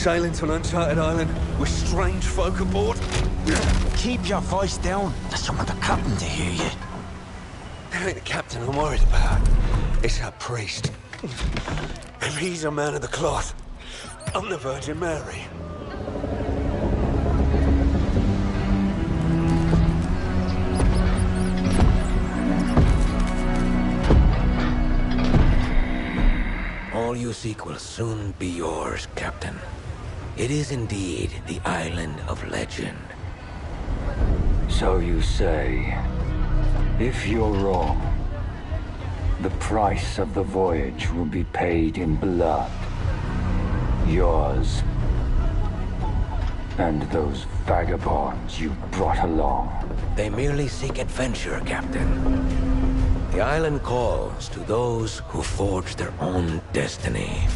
sailing to an uncharted island with strange folk aboard. Keep your voice down. I don't want the captain to hear you. It ain't the captain I'm worried about. It's that priest. If he's a man of the cloth, I'm the Virgin Mary. All you seek will soon be yours, Captain. It is indeed the Island of Legend. So you say. If you're wrong, the price of the voyage will be paid in blood. Yours. And those vagabonds you brought along. They merely seek adventure, Captain. The island calls to those who forge their own destiny.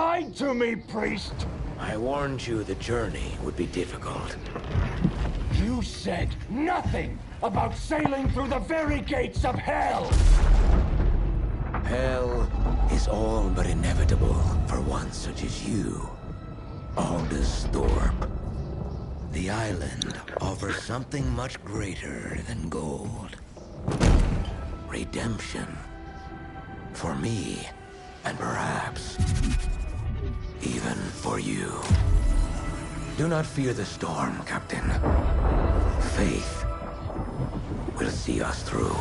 lied to me, priest! I warned you the journey would be difficult. You said nothing about sailing through the very gates of hell! Hell is all but inevitable for one such as you, Aldous Thorpe. The island offers something much greater than gold. Redemption. For me, and perhaps even for you. Do not fear the storm, Captain. Faith will see us through.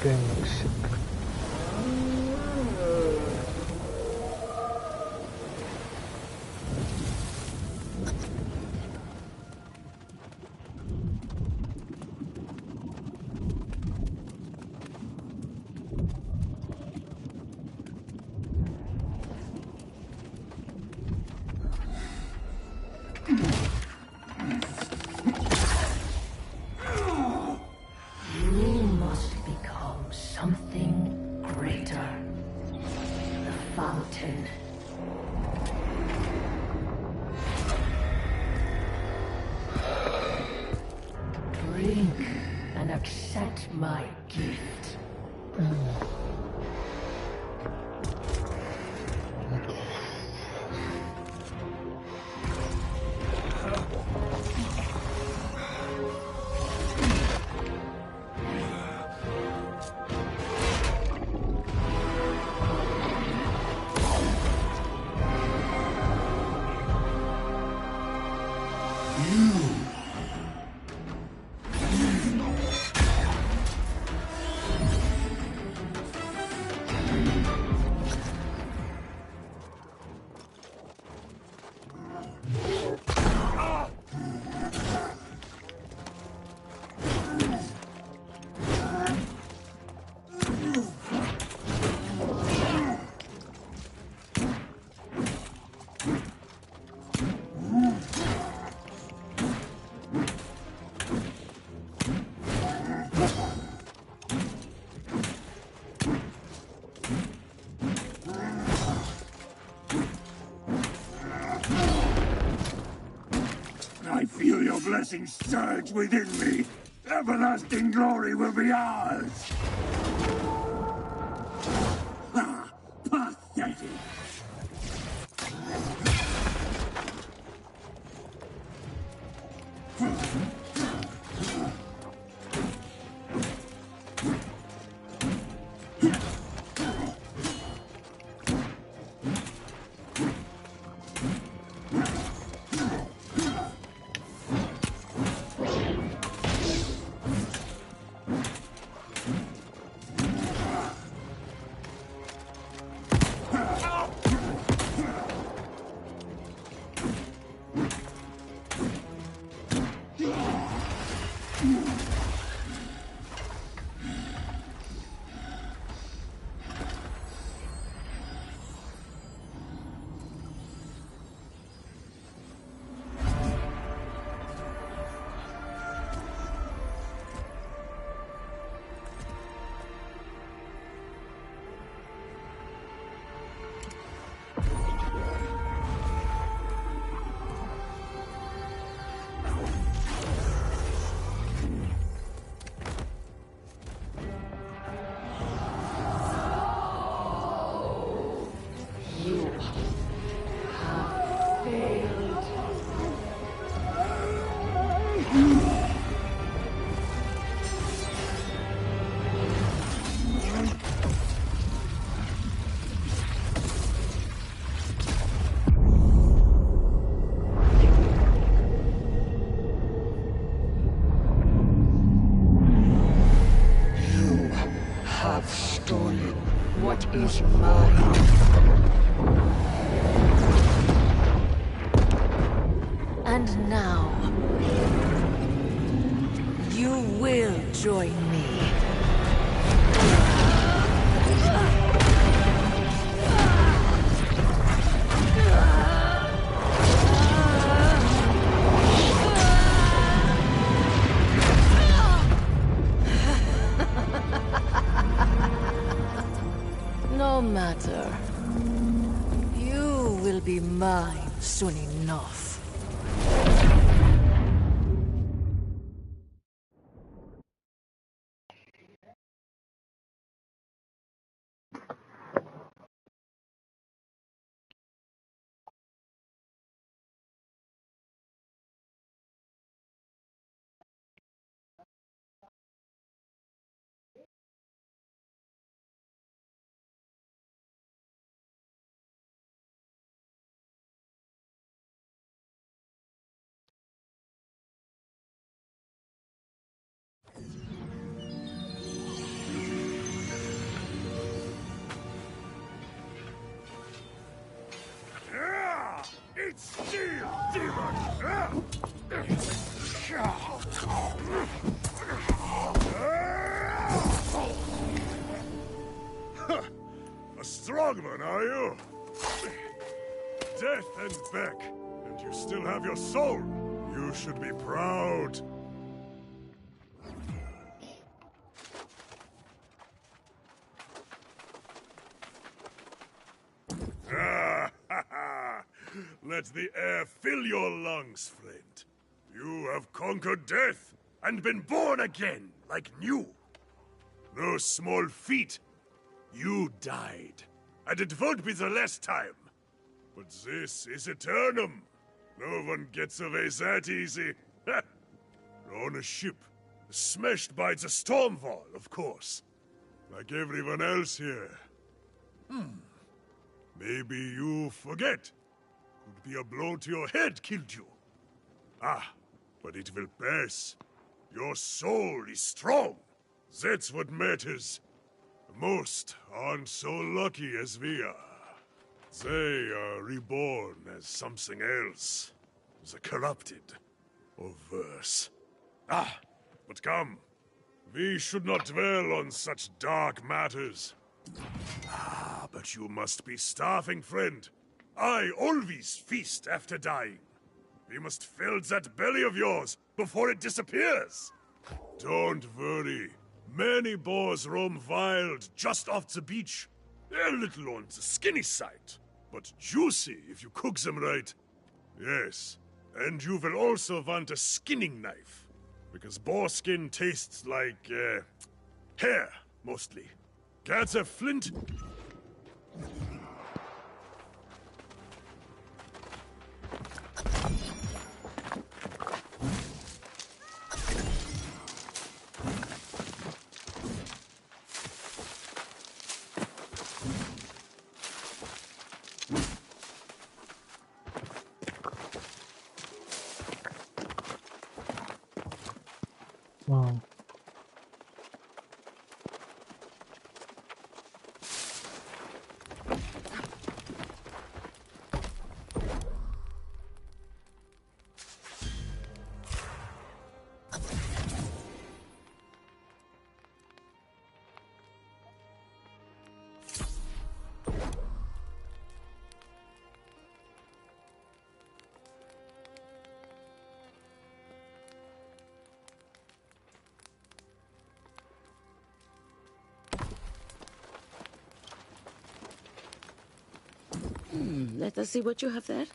Thanks. You must become something greater. The fountain. Drink and accept my gift. I feel your blessings surge within me. Everlasting glory will be ours. Ah, pathetic. what is mine. And now, you will join me. No matter. You will be mine soon enough. It's steel, demon! A strong one, are you? Death and back, and you still have your soul. You should be proud. Let the air fill your lungs, friend. You have conquered death and been born again, like new. No small feat. You died, and it won't be the last time. But this is Aeternum. No one gets away that easy. You're on a ship, smashed by the storm wall, of course. Like everyone else here. Maybe you forget. Could be a blow to your head killed you. Ah, but it will pass. Your soul is strong. That's what matters. Most aren't so lucky as we are. They are reborn as something else. The corrupted. Or worse. Ah, but come. We should not dwell on such dark matters. Ah, but you must be starving, friend. I always feast after dying. We must fill that belly of yours before it disappears. Don't worry. Many boars roam wild just off the beach. A little on the skinny side, but juicy if you cook them right. Yes, and you will also want a skinning knife, because boar skin tastes like, hair, mostly. Gather flint. Wow. Let us see what you have there.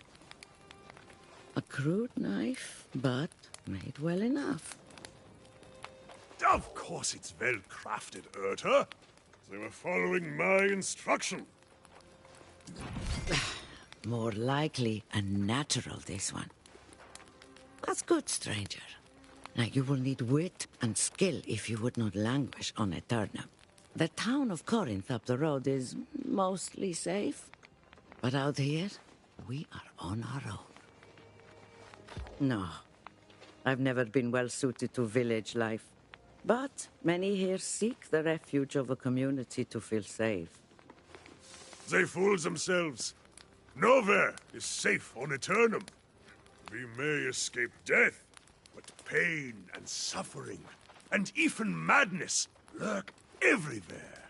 A crude knife, but made well enough. Of course it's well crafted, Urta. They were following my instruction. More likely a natural, this one. That's good, stranger. Now you will need wit and skill if you would not languish on Aeternum. The town of Corinth up the road is mostly safe. But out here, we are on our own. No, I've never been well suited to village life. But many here seek the refuge of a community to feel safe. They fool themselves. Nowhere is safe on Aeternum. We may escape death, but pain and suffering, and even madness lurk everywhere.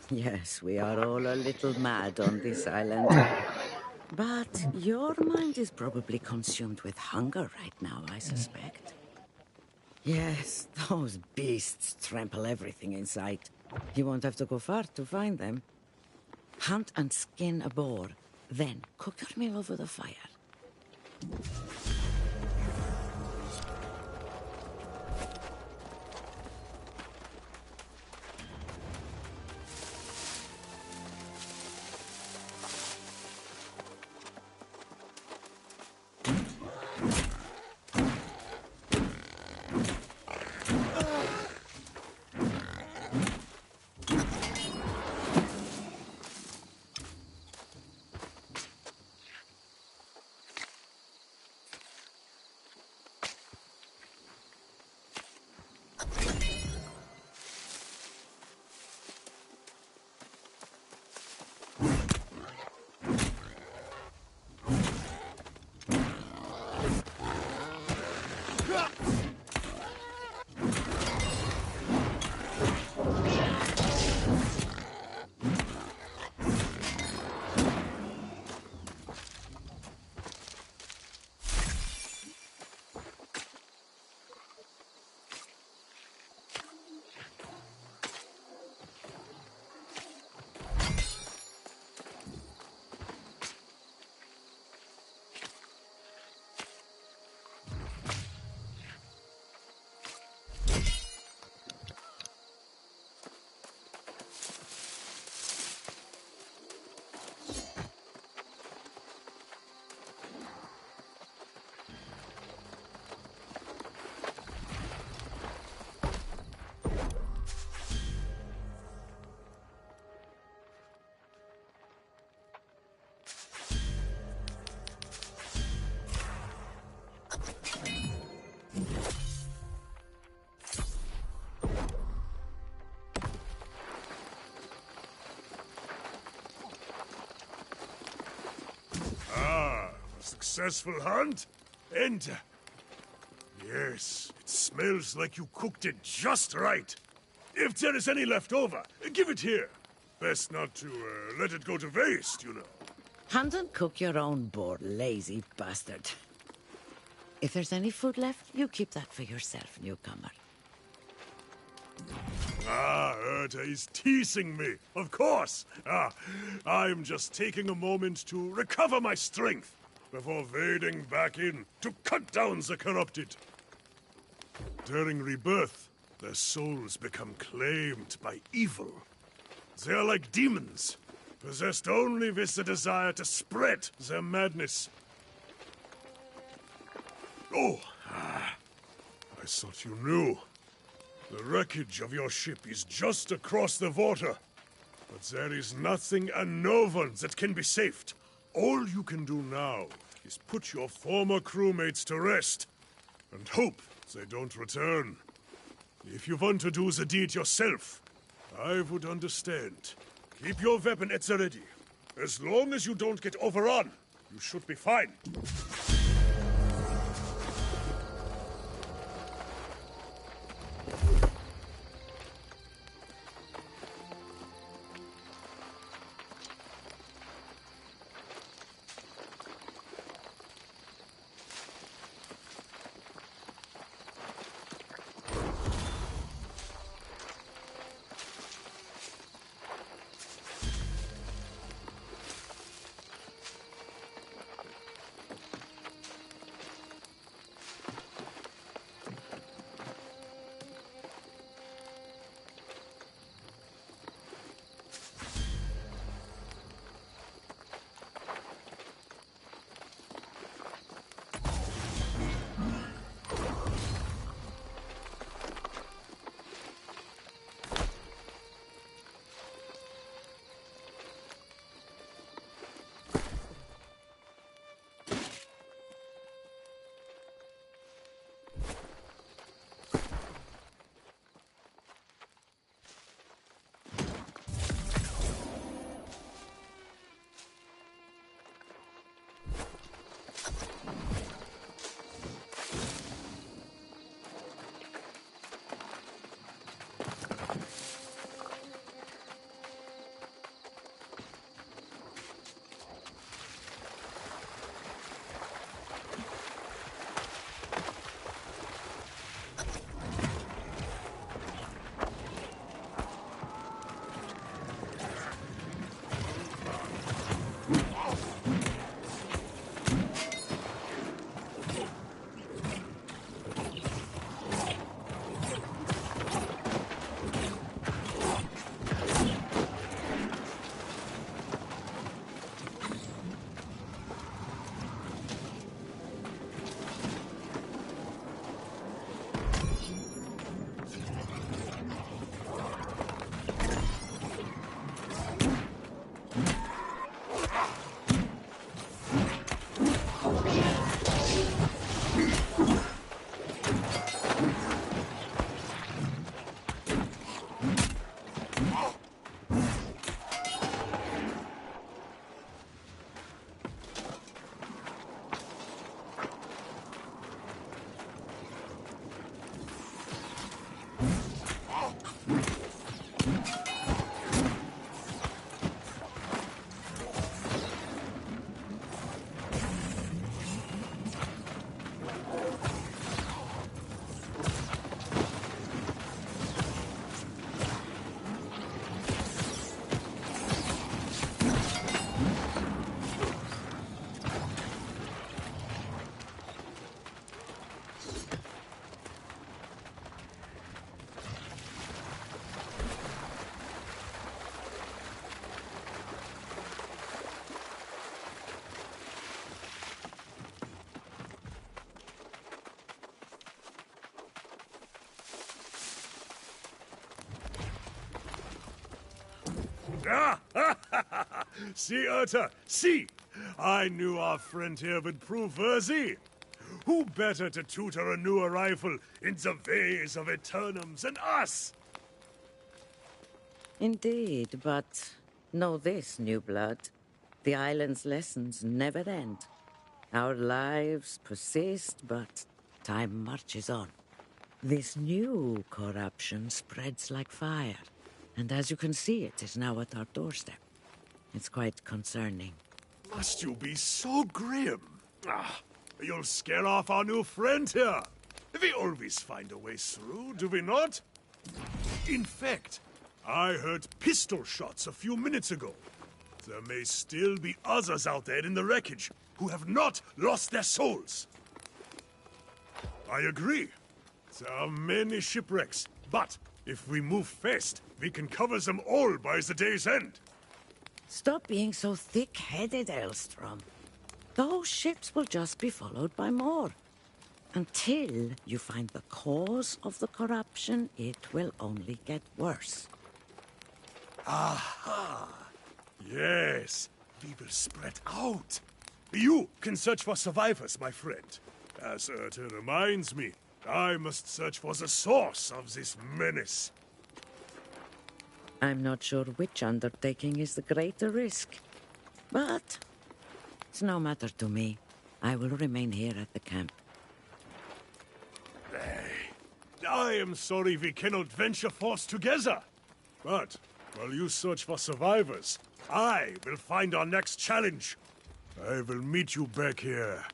Yes, we are all a little mad on this island. But your mind is probably consumed with hunger right now, I suspect. Yes, those beasts trample everything in sight. You won't have to go far to find them. Hunt and skin a boar, then cook your meal over the fire. Successful hunt? Enter. Yes, it smells like you cooked it just right. If there is any left over, give it here. Best not to let it go to waste, you know. Hunt and cook your own boar, lazy bastard. If there's any food left, you keep that for yourself, newcomer. Urta is teasing me, of course. I'm just taking a moment to recover my strength before wading back in to cut down the corrupted. During rebirth, their souls become claimed by evil. They are like demons, possessed only with the desire to spread their madness. Oh, I thought you knew. The wreckage of your ship is just across the water. But there is nothing and no one that can be saved. All you can do now is put your former crewmates to rest and hope they don't return. If you want to do the deed yourself, I would understand. Keep your weapon at the ready. As long as you don't get overrun, you should be fine. See, Urta, see! I knew our friend here would prove worthy. Who better to tutor a new arrival in the ways of Aeternums than us? Indeed, but know this, new blood. The island's lessons never end. Our lives persist, but time marches on. This new corruption spreads like fire, and as you can see, it is now at our doorstep. It's quite concerning. Must you be so grim? You'll scare off our new friend here. We always find a way through, do we not? In fact, I heard pistol shots a few minutes ago. There may still be others out there in the wreckage who have not lost their souls. I agree. There are many shipwrecks, but if we move fast, we can cover them all by the day's end. Stop being so thick-headed, Elstrom. Those ships will just be followed by more. Until you find the cause of the corruption, it will only get worse. Aha! Yes, we will spread out. You can search for survivors, my friend. As Urta reminds me, I must search for the source of this menace. I'm not sure which undertaking is the greater risk. But it's no matter to me. I will remain here at the camp. I am sorry we cannot venture forth together. But while you search for survivors, I will find our next challenge. I will meet you back here.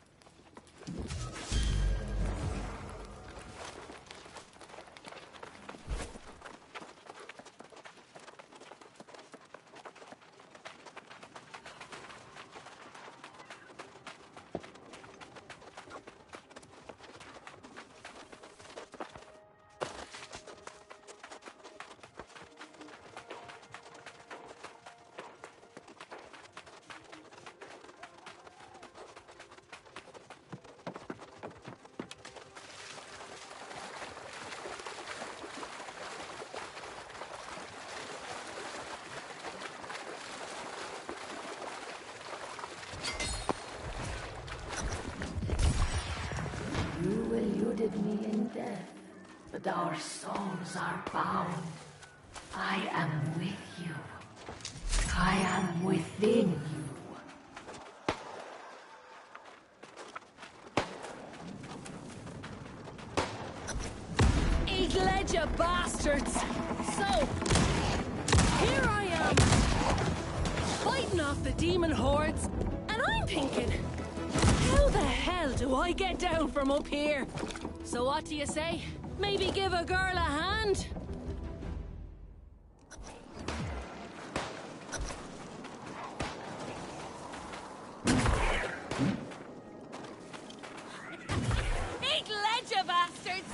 You eluded me in death, but our souls are bound. I am with you. I am within you. Eat ledger, bastards! So, here I am, fighting off the demon hordes, and I'm thinking, how the hell do I get down from up here? So what do you say? Maybe give a girl a hand? Eat ledger, bastards!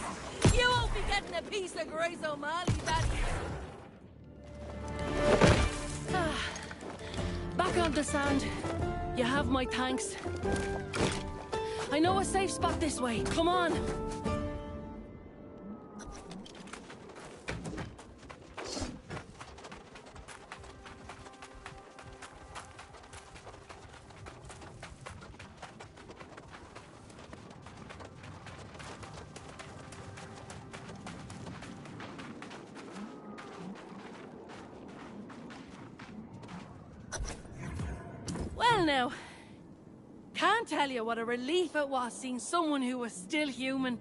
You won't be getting a piece of Grace O'Malley, Back on the sand. You have my thanks. I know a safe spot this way. Come on. Well now, can't tell you what a relief it was seeing someone who was still human.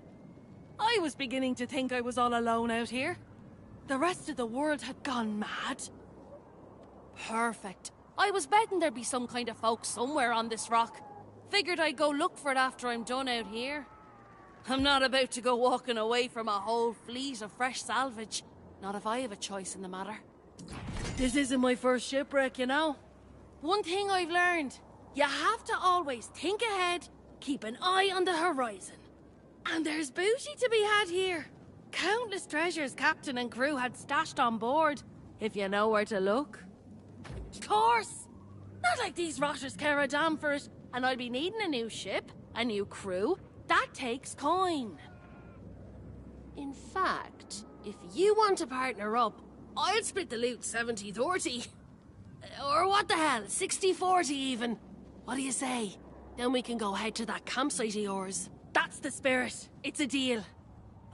I was beginning to think I was all alone out here. The rest of the world had gone mad. Perfect. I was betting there'd be some kind of folk somewhere on this rock. Figured I'd go look for it after I'm done out here. I'm not about to go walking away from a whole fleet of fresh salvage. Not if I have a choice in the matter. This isn't my first shipwreck, you know. One thing I've learned, you have to always think ahead, keep an eye on the horizon. And there's booty to be had here. Countless treasures captain and crew had stashed on board, if you know where to look. Of course! Not like these rotters care a damn for it, and I'll be needing a new ship, a new crew. That takes coin. In fact, if you want to partner up, I'll split the loot 70-30. Or what the hell, 60-40 even. What do you say? Then we can go head to that campsite of yours. That's the spirit. It's a deal.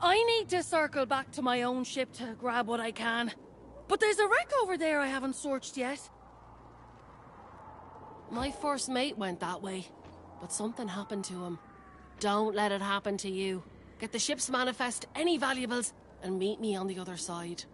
I need to circle back to my own ship to grab what I can. But there's a wreck over there I haven't searched yet. My first mate went that way, but something happened to him. Don't let it happen to you. Get the ship's manifest, any valuables, and meet me on the other side.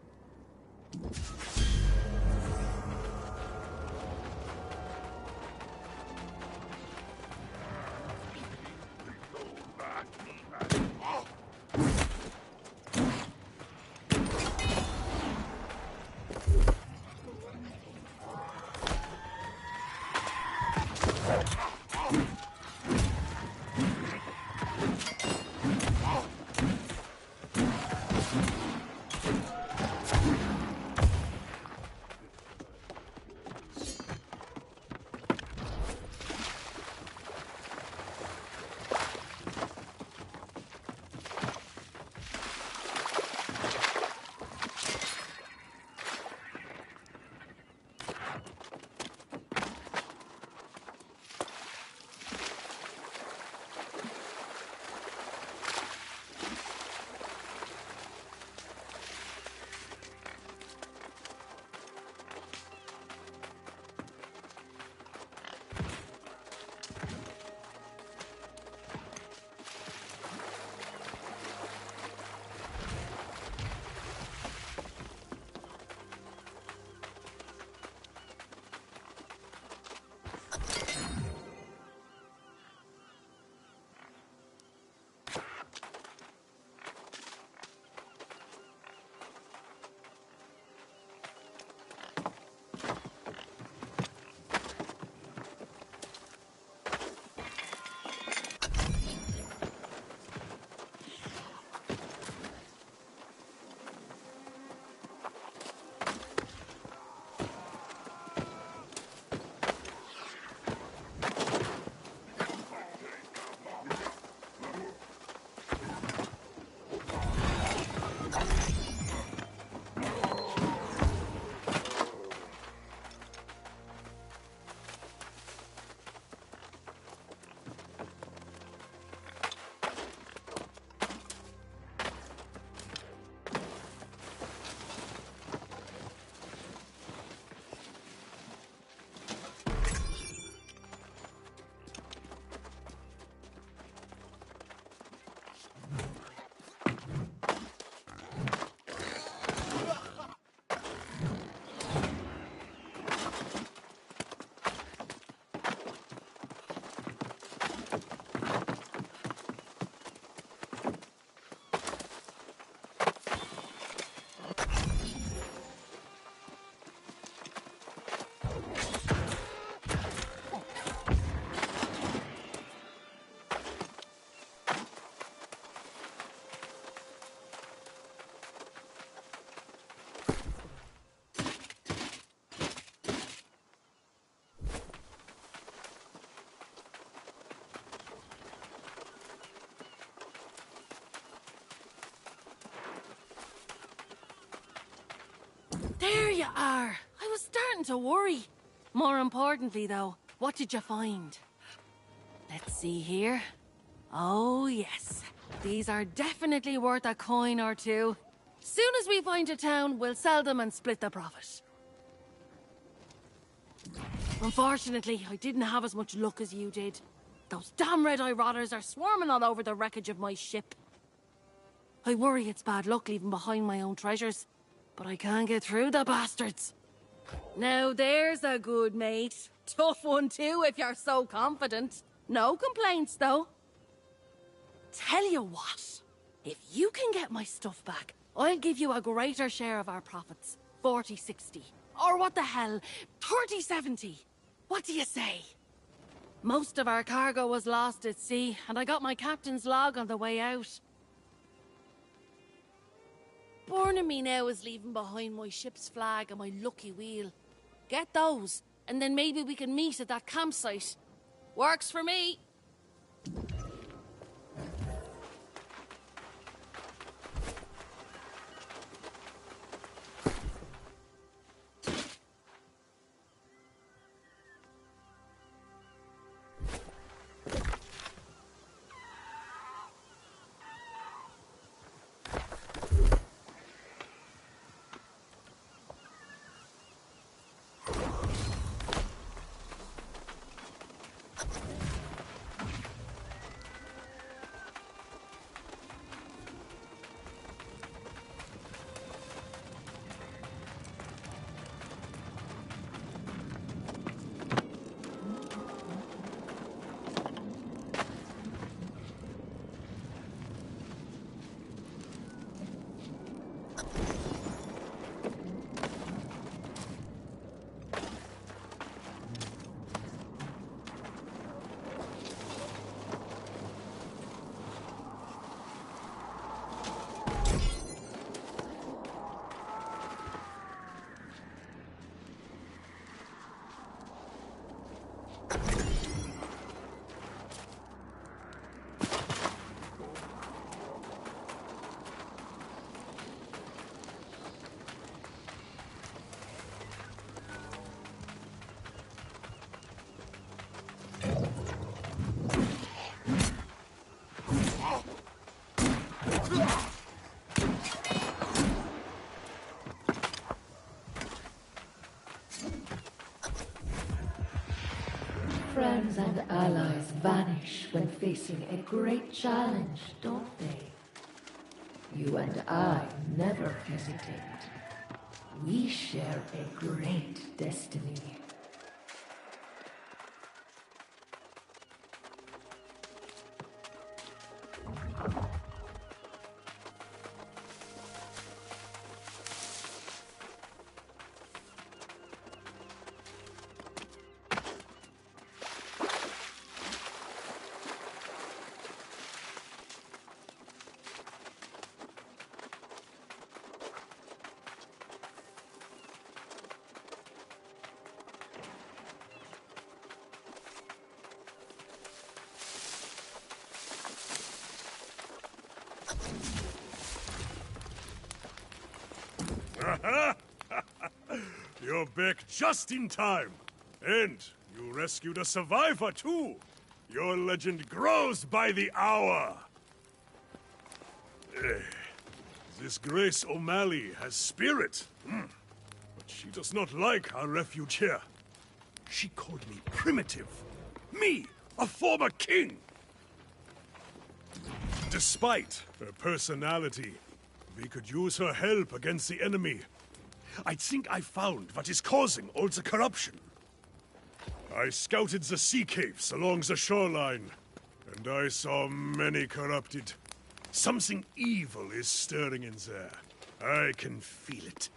There you are. I was starting to worry. More importantly, though, what did you find? Let's see here. Oh, yes. These are definitely worth a coin or two. Soon as we find a town, we'll sell them and split the profit. Unfortunately, I didn't have as much luck as you did. Those damn red-eye rotters are swarming all over the wreckage of my ship. I worry it's bad luck leaving behind my own treasures, but I can't get through the bastards. Now there's a good mate. Tough one too, if you're so confident. No complaints, though. Tell you what, if you can get my stuff back, I'll give you a greater share of our profits. 40-60. Or what the hell, 30-70. What do you say? Most of our cargo was lost at sea, and I got my captain's log on the way out. Burning me now is leaving behind my ship's flag and my lucky wheel. Get those, and then maybe we can meet at that campsite. Works for me. friends and allies vanish when facing a great challenge, don't they? You and I never hesitate. We share a great destiny. You're back just in time. And you rescued a survivor, too. Your legend grows by the hour. This Grace O'Malley has spirit. But she does not like our refuge here. She called me primitive. Me, a former king. Despite her personality, we could use her help against the enemy. I think I found what is causing all the corruption. I scouted the sea caves along the shoreline, and I saw many corrupted. Something evil is stirring in there. I can feel it.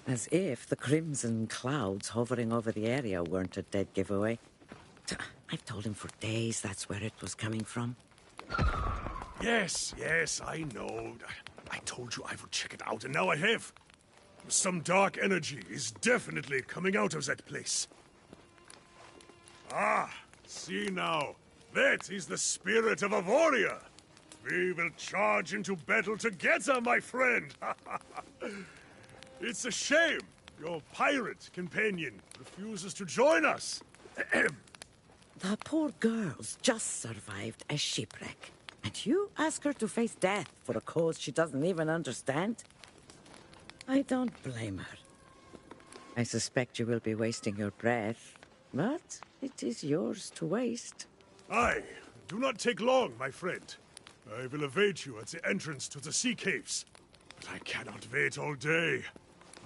As if the crimson clouds hovering over the area weren't a dead giveaway. I've told him for days that's where it was coming from. Yes, I know. I told you I would check it out, and now I have. Some dark energy is definitely coming out of that place. Ah, see now. That is the spirit of a warrior. We will charge into battle together, my friend. It's a shame your pirate companion refuses to join us. The poor girl's just survived a shipwreck. And you ask her to face death for a cause she doesn't even understand? I don't blame her. I suspect you will be wasting your breath, but it is yours to waste. Aye, do not take long, my friend. I will await you at the entrance to the sea caves. But I cannot wait all day.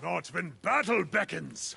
Not when battle beckons.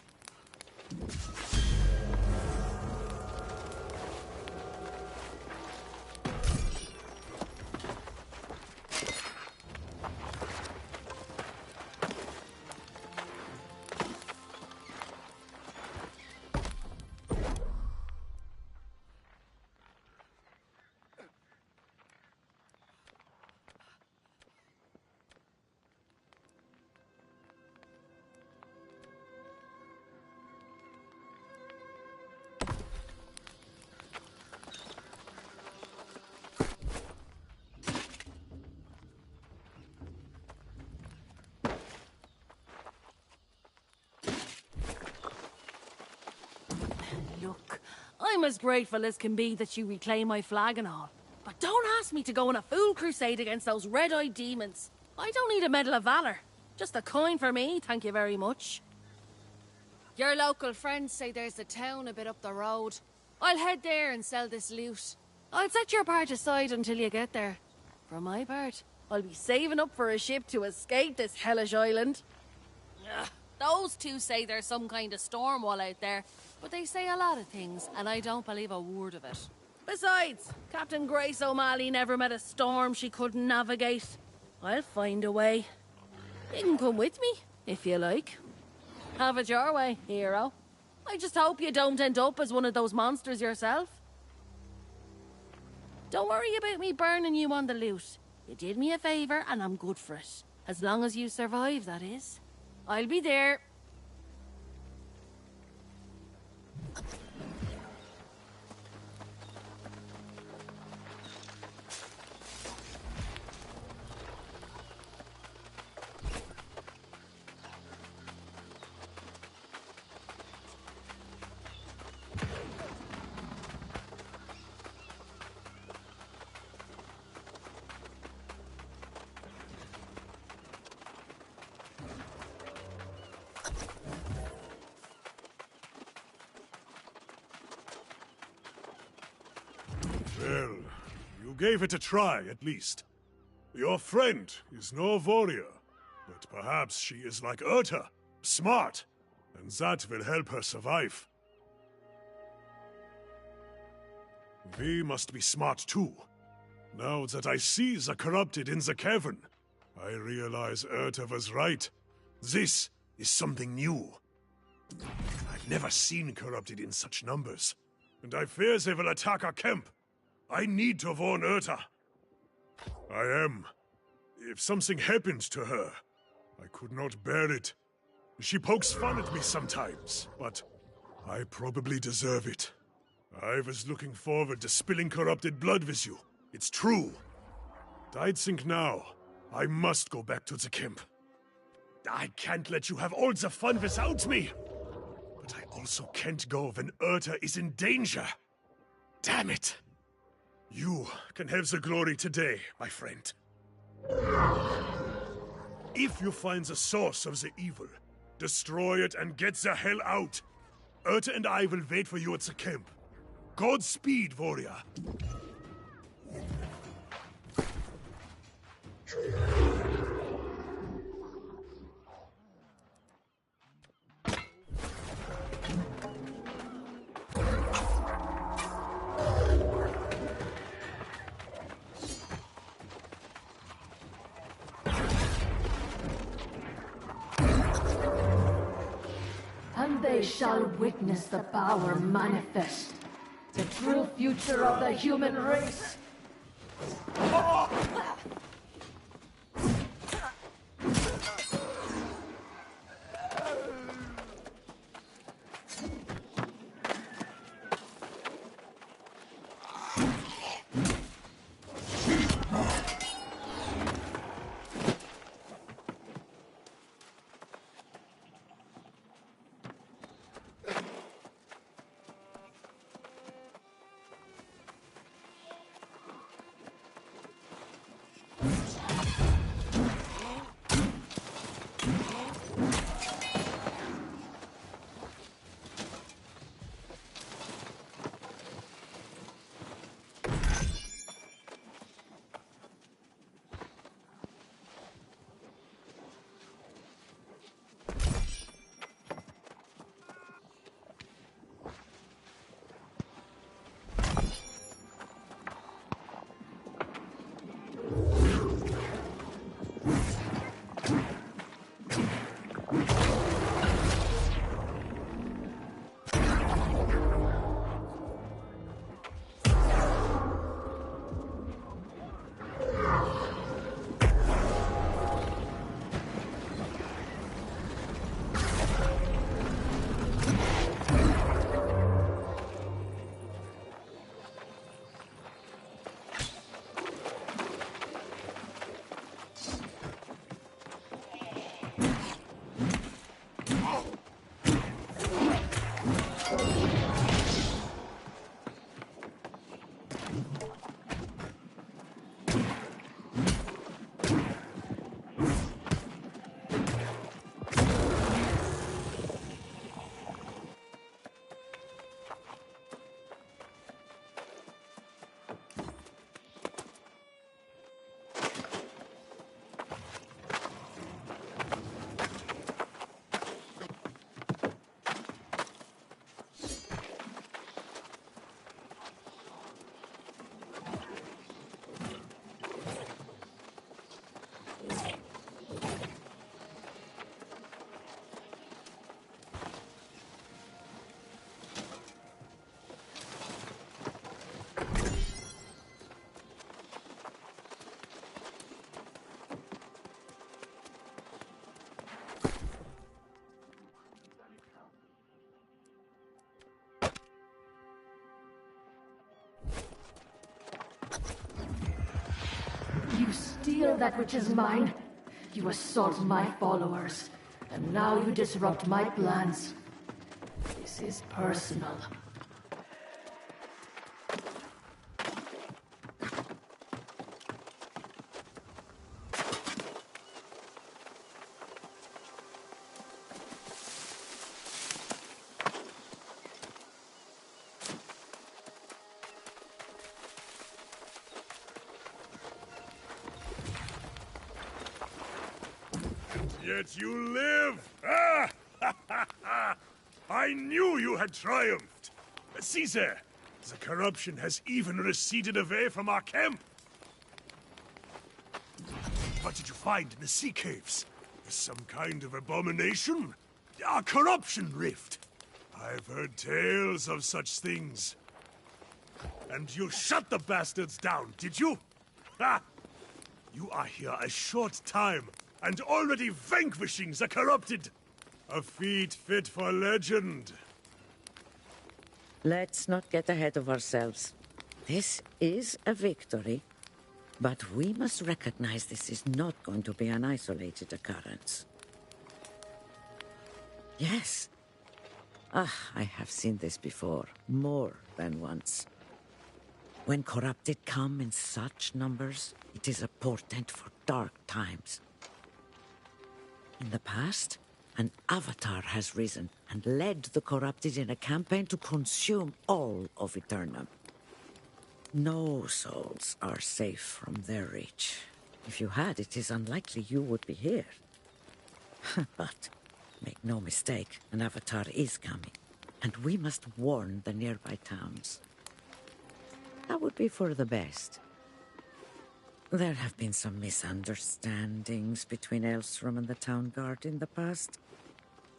Look, I'm as grateful as can be that you reclaim my flag and all. But don't ask me to go on a fool crusade against those red-eyed demons. I don't need a Medal of Valor. Just a coin for me, thank you very much. Your local friends say there's a town a bit up the road. I'll head there and sell this loot. I'll set your part aside until you get there. For my part, I'll be saving up for a ship to escape this hellish island. Ugh. Those two say there's some kind of storm wall out there, but they say a lot of things, and I don't believe a word of it. Besides, Captain Grace O'Malley never met a storm she couldn't navigate. I'll find a way. You can come with me, if you like. Have it your way, hero. I just hope you don't end up as one of those monsters yourself. Don't worry about me burning you on the loot. You did me a favour, and I'm good for it. As long as you survive, that is. I'll be there. gave it a try, at least. Your friend is no warrior, but perhaps she is like Urta, smart, and that will help her survive. We must be smart too. Now that I see the corrupted in the cavern, I realize Urta was right. This is something new. I've never seen corrupted in such numbers, and I fear they will attack our camp. I need to warn Urta. I am. If something happened to her, I could not bear it. She pokes fun at me sometimes, but I probably deserve it. I was looking forward to spilling corrupted blood with you. It's true. I'd think now, I must go back to the camp. I can't let you have all the fun without me. But I also can't go when Urta is in danger. Damn it. You can have the glory today, my friend. If you find the source of the evil, destroy it and get the hell out. Urta and I will wait for you at the camp. Godspeed, warrior. And they shall witness the power manifest, the true future of the human race. You steal that which is mine. You assault my followers. And now you disrupt my plans. This is personal. Yet you live! Ah! I knew you had triumphed! See there! The corruption has even receded away from our camp! What did you find in the sea caves? Some kind of abomination? A corruption rift? I've heard tales of such things. And you shut the bastards down, did you? Ha! You are here a short time, and already vanquishing the corrupted! A feat fit for legend. Let's not get ahead of ourselves. This is a victory, but we must recognize this is not going to be an isolated occurrence. Yes. I have seen this before, more than once. When corrupted come in such numbers, it is a portent for dark times. In the past, an avatar has risen and led the corrupted in a campaign to consume all of Aeternum. No souls are safe from their reach. If you had, it is unlikely you would be here. But make no mistake, an avatar is coming, and we must warn the nearby towns. That would be for the best. There have been some misunderstandings between Elstrom and the town guard in the past.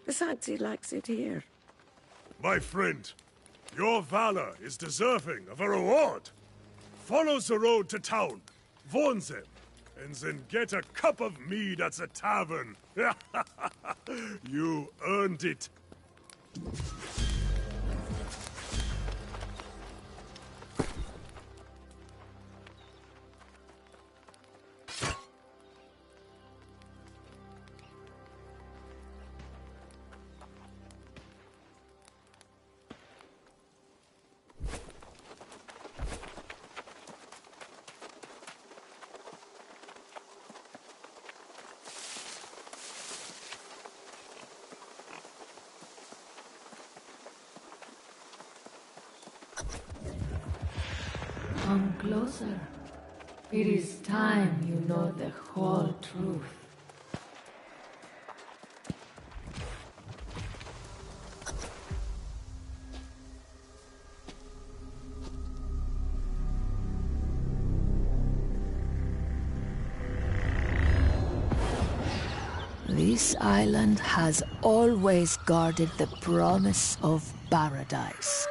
Besides, he likes it here. My friend, your valor is deserving of a reward. Follow the road to town, warn them, and then get a cup of mead at the tavern. You earned it. Come closer. It is time you know the whole truth. This island has always guarded the promise of paradise.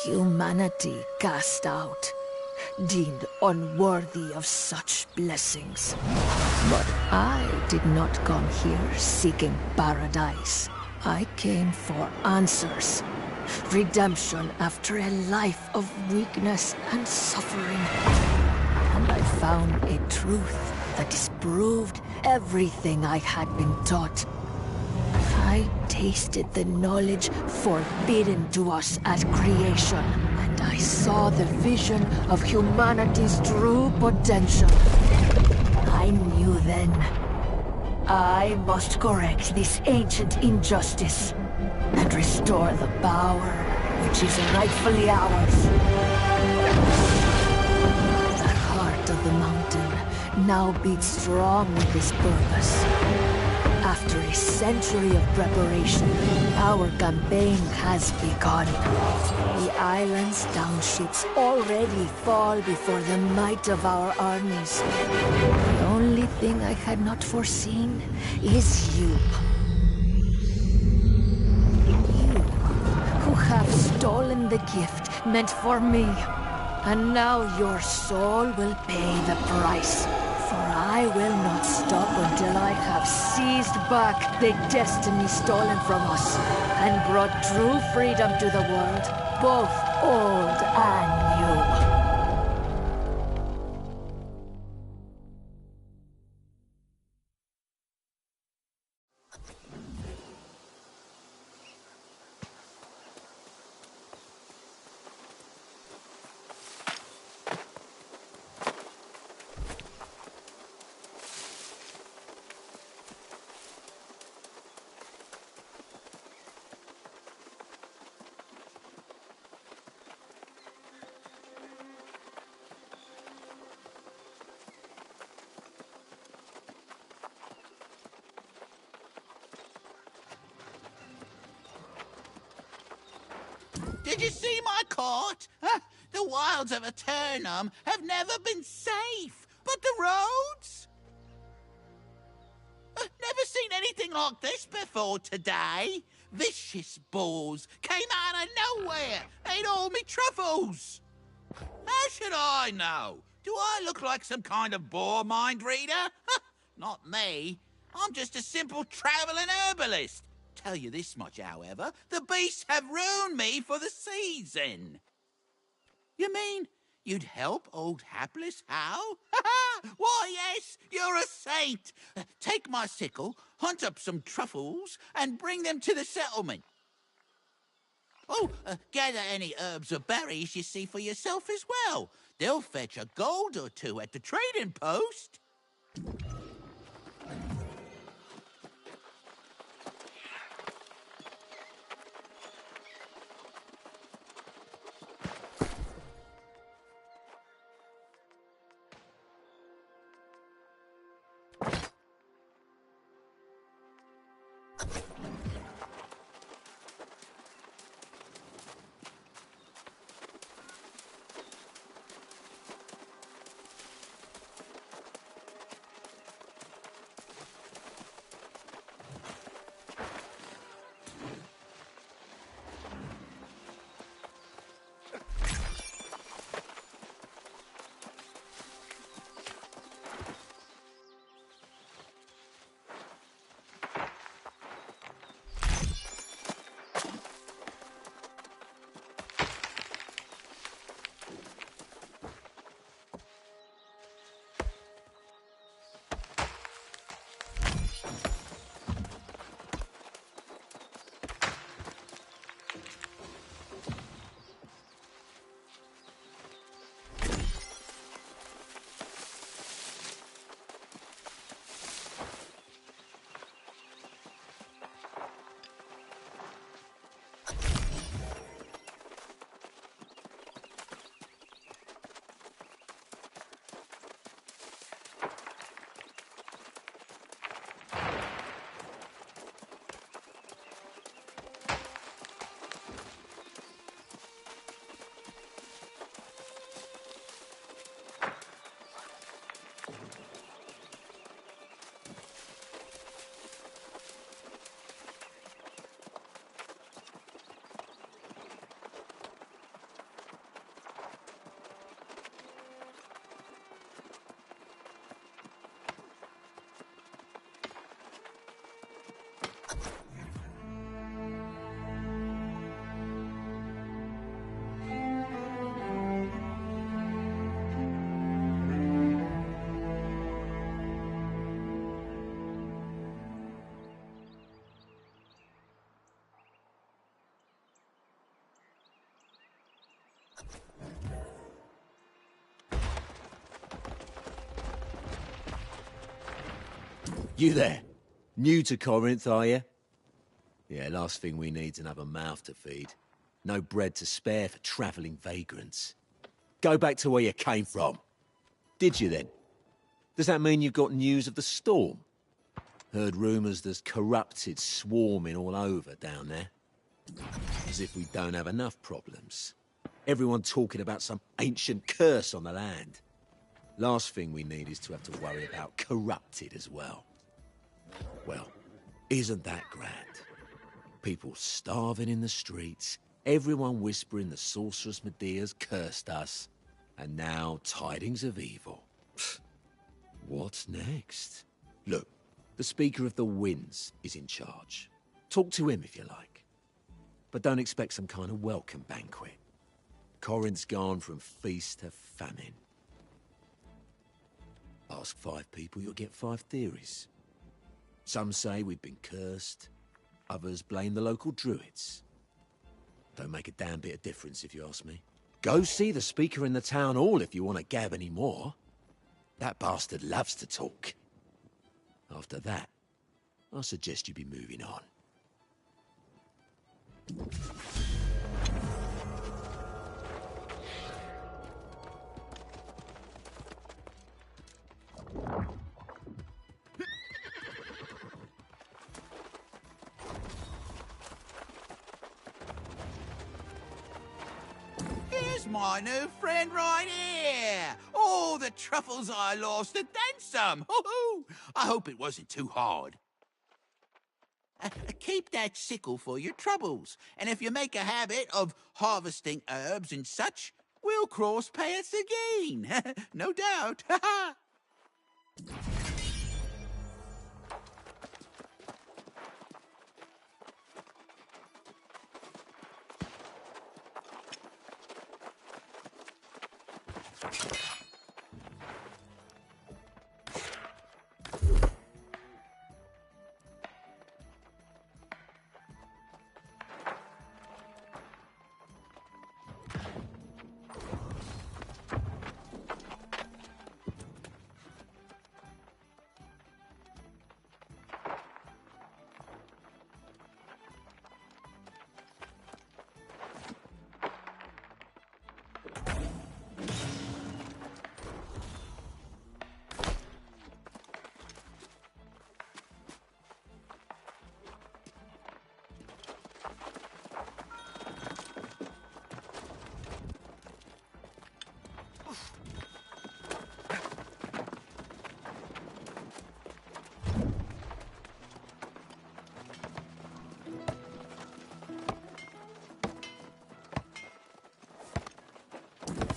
Humanity cast out, deemed unworthy of such blessings. But I did not come here seeking paradise. I came for answers. Redemption after a life of weakness and suffering. And I found a truth that disproved everything I had been taught. I tasted the knowledge forbidden to us at creation, and I saw the vision of humanity's true potential. I knew then, I must correct this ancient injustice and restore the power which is rightfully ours. The heart of the mountain now beats strong with this purpose. After a century of preparation, our campaign has begun. The island's townships already fall before the might of our armies. The only thing I had not foreseen is you. You, who have stolen the gift meant for me. And now your soul will pay the price. For I will not stop until I have seized back the destiny stolen from us and brought true freedom to the world, both old and new. Did you see my court? Huh? The wilds of Aeternum have never been safe, but the roads? Never seen anything like this before today. Vicious boars came out of nowhere. Ate all me truffles. How should I know? Do I look like some kind of boar mind reader? Not me. I'm just a simple traveling herbalist. Tell you this much, however, the beasts have ruined me for the season. You mean you'd help old hapless Hal? Why, yes, you're a saint. Take my sickle, hunt up some truffles, and bring them to the settlement. Oh, gather any herbs or berries you see for yourself as well. They'll fetch a gold or two at the trading post. You there? New to Corinth, are you? Yeah, last thing we need's another mouth to feed. No bread to spare for travelling vagrants. Go back to where you came from. Did you then? Does that mean you've got news of the storm? Heard rumours there's corrupted swarming all over down there. As if we don't have enough problems. Everyone talking about some ancient curse on the land. Last thing we need is to have to worry about corrupted as well. Well, isn't that grand? People starving in the streets, everyone whispering the sorceress Medea's cursed us, and now tidings of evil. What's next? Look, the Speaker of the Winds is in charge. Talk to him if you like. But don't expect some kind of welcome banquet. Corinth's gone from feast to famine. Ask 5 people, you'll get 5 theories. Some say we've been cursed. Others blame the local druids. Don't make a damn bit of difference if you ask me. Go see the Speaker in the town hall if you want to gab any more. That bastard loves to talk. After that, I suggest you be moving on. Here's my new friend right here. All the truffles I lost and then some. Hoo-hoo. I hope it wasn't too hard. Keep that sickle for your troubles. And if you make a habit of harvesting herbs and such, we'll cross paths again. No doubt.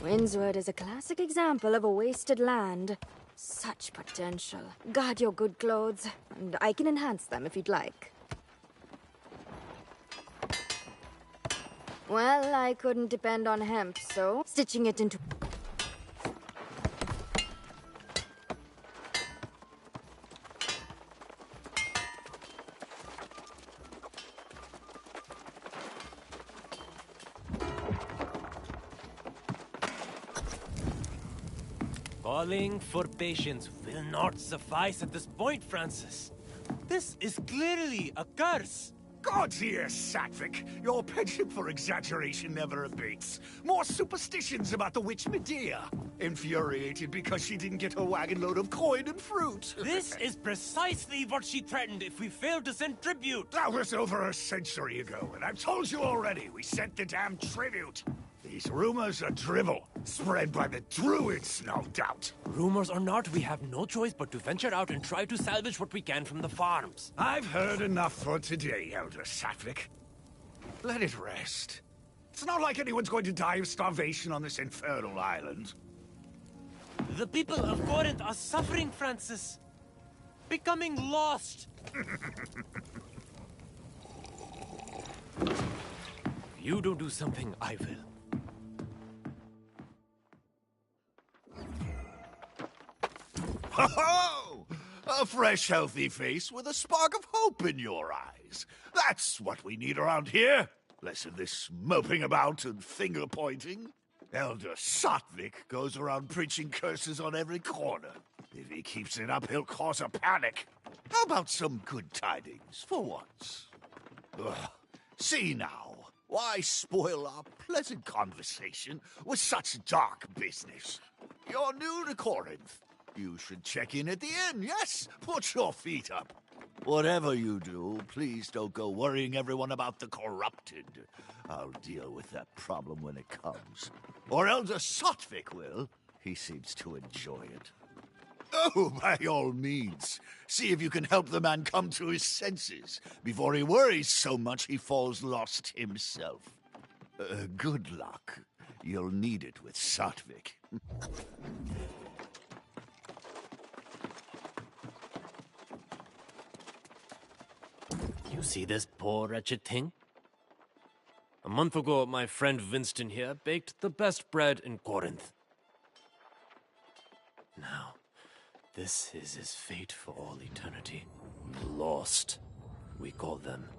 Windsward is a classic example of a wasted land. Such potential. Guard your good clothes, and I can enhance them if you'd like. Well, I couldn't depend on hemp, so stitching it into... Calling for patience will not suffice at this point, Francis. This is clearly a curse. God dear, Satvik, your penchant for exaggeration never abates. More superstitions about the witch Medea. Infuriated because she didn't get her wagon load of coin and fruit. This is precisely what she threatened if we failed to send tribute. That was over a century ago, and I've told you already, we sent the damn tribute. These rumors are drivel, spread by the druids, no doubt. Rumors or not, we have no choice but to venture out and try to salvage what we can from the farms. I've heard enough for today, Elder Satvik. Let it rest. It's not like anyone's going to die of starvation on this infernal island. The people of Corinth are suffering, Francis. Becoming lost. If you don't do something, I will. Ho-ho! A fresh, healthy face with a spark of hope in your eyes. That's what we need around here. Less of this moping about and finger-pointing. Elder Satvik goes around preaching curses on every corner. If he keeps it up, he'll cause a panic. How about some good tidings, for once? Ugh. See now, why spoil our pleasant conversation with such dark business? You're new to Corinth. You should check in at the inn, yes? Put your feet up. Whatever you do, please don't go worrying everyone about the corrupted. I'll deal with that problem when it comes. Or Elder Satvik will. He seems to enjoy it. Oh, by all means. See if you can help the man come to his senses before he worries so much he falls lost himself. Good luck. You'll need it with Satvik. You see this poor wretched thing? A month ago, my friend Winston here baked the best bread in Corinth. Now, this is his fate for all eternity. Lost, we call them.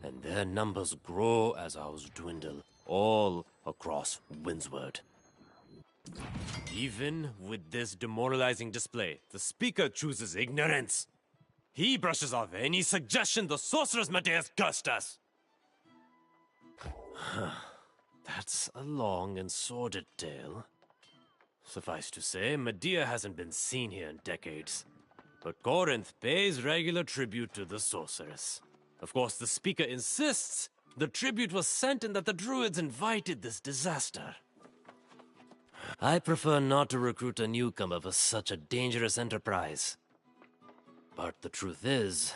And their numbers grow as ours dwindle, all across Windsward. Even with this demoralizing display, the speaker chooses ignorance. He brushes off any suggestion the sorceress Medea's cursed us. That's a long and sordid tale. Suffice to say, Medea hasn't been seen here in decades. But Corinth pays regular tribute to the sorceress. Of course, the speaker insists the tribute was sent and that the druids invited this disaster. I prefer not to recruit a newcomer for such a dangerous enterprise. But the truth is,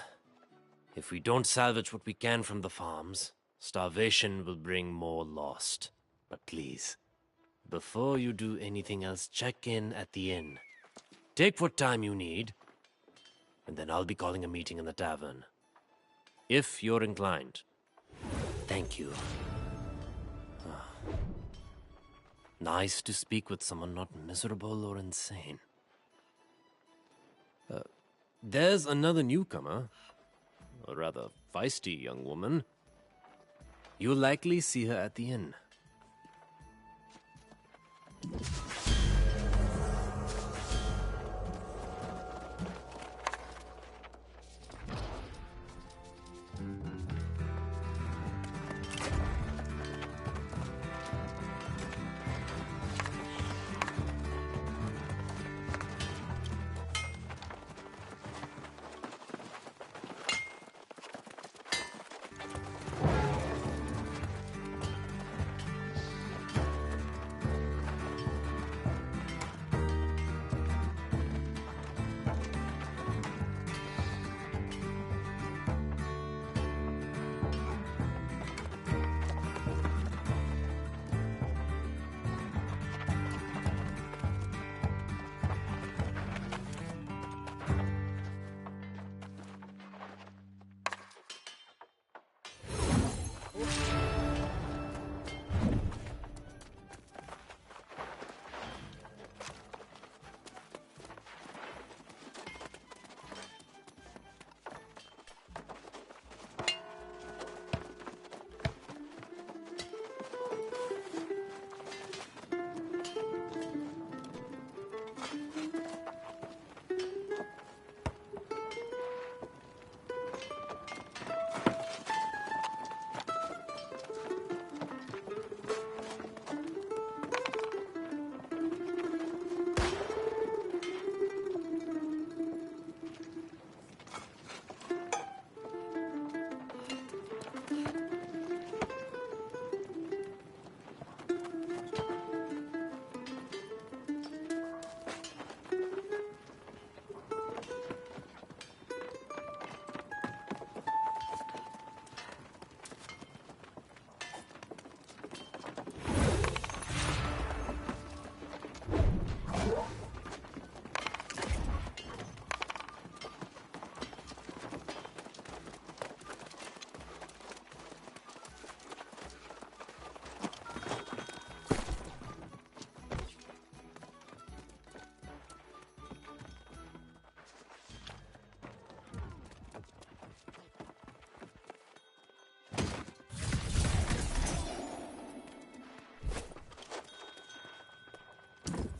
if we don't salvage what we can from the farms, starvation will bring more lost. But please, before you do anything else, check in at the inn. Take what time you need, and then I'll be calling a meeting in the tavern. If you're inclined. Thank you. Nice to speak with someone not miserable or insane. There's another newcomer. A rather feisty young woman. You'll likely see her at the inn.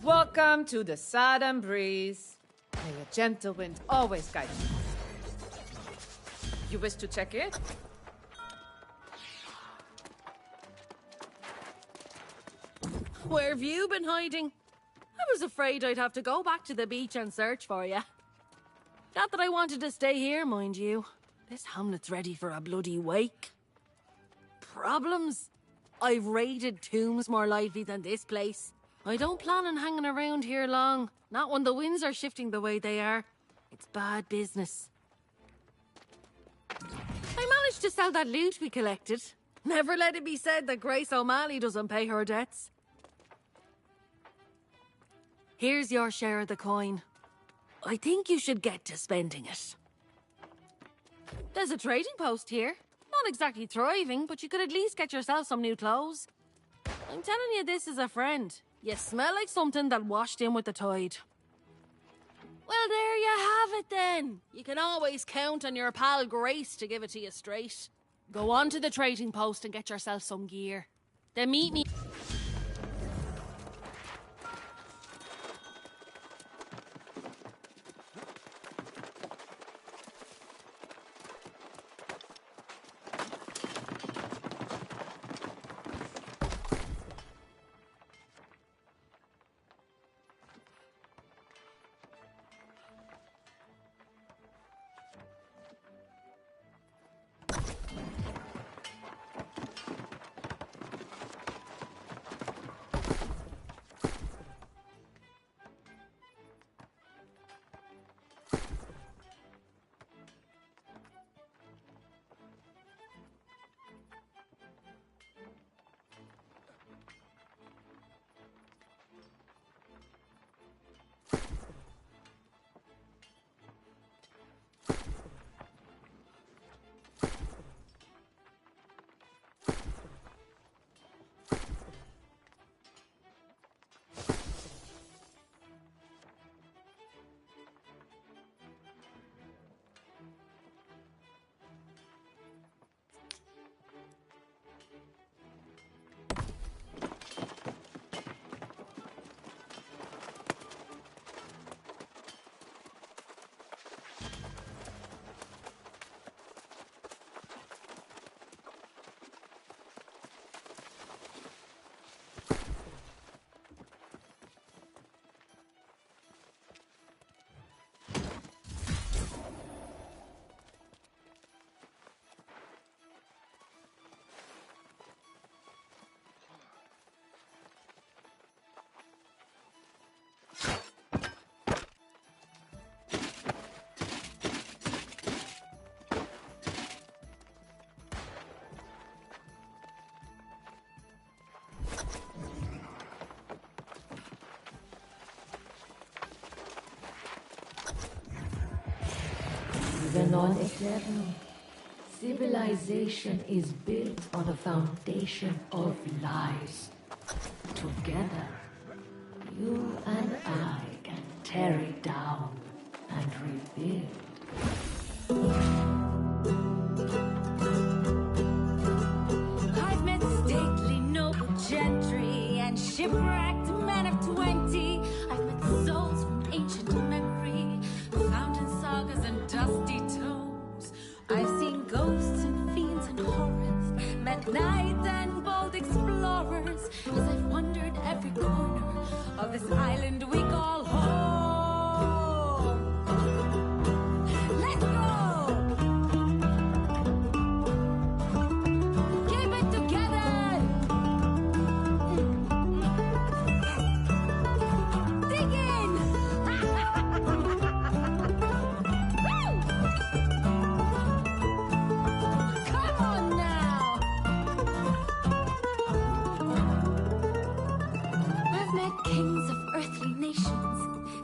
Welcome to the Southern Breeze. May a gentle wind always guide you. You wish to check in? Where have you been hiding? I was afraid I'd have to go back to the beach and search for you. Not that I wanted to stay here, mind you. This hamlet's ready for a bloody wake. Problems? I've raided tombs more lively than this place. I don't plan on hanging around here long. Not when the winds are shifting the way they are. It's bad business. I managed to sell that loot we collected. Never let it be said that Grace O'Malley doesn't pay her debts. Here's your share of the coin. I think you should get to spending it. There's a trading post here. Not exactly thriving, but you could at least get yourself some new clothes. I'm telling you this as a friend. You smell like something that washed in with the tide. Well, there you have it then. You can always count on your pal Grace to give it to you straight. Go on to the trading post and get yourself some gear. Then meet me. World Aeternum. Civilization is built on a foundation of lies. Together, you and I can tear it down and rebuild. I've met stately noble gentry and shipwrecked men of 20. I've met souls from ancient memory, found in sagas and dusty tomes. I've seen ghosts and fiends and horrors, met knights and bold explorers, as I've wandered every corner of this island we call home. Let's go! Keep it together! Dig in! Woo! Come on now! I've met kings of earthly nations,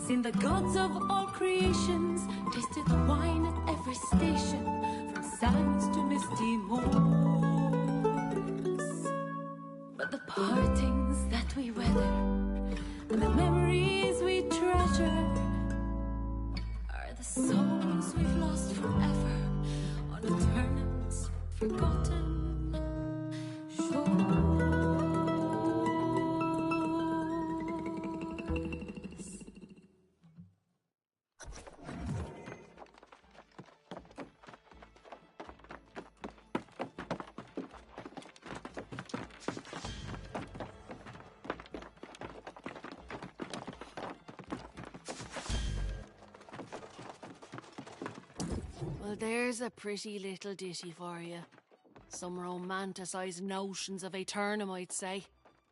seen the gods of all creations, tasted wine at every station, from sands to misty moors. But the partings that we weather, and the memories we treasure, are the souls we've lost forever on Aeternum's forgotten shores. Well, there's a pretty little ditty for you. Some romanticised notions of Aeternum, I'd say.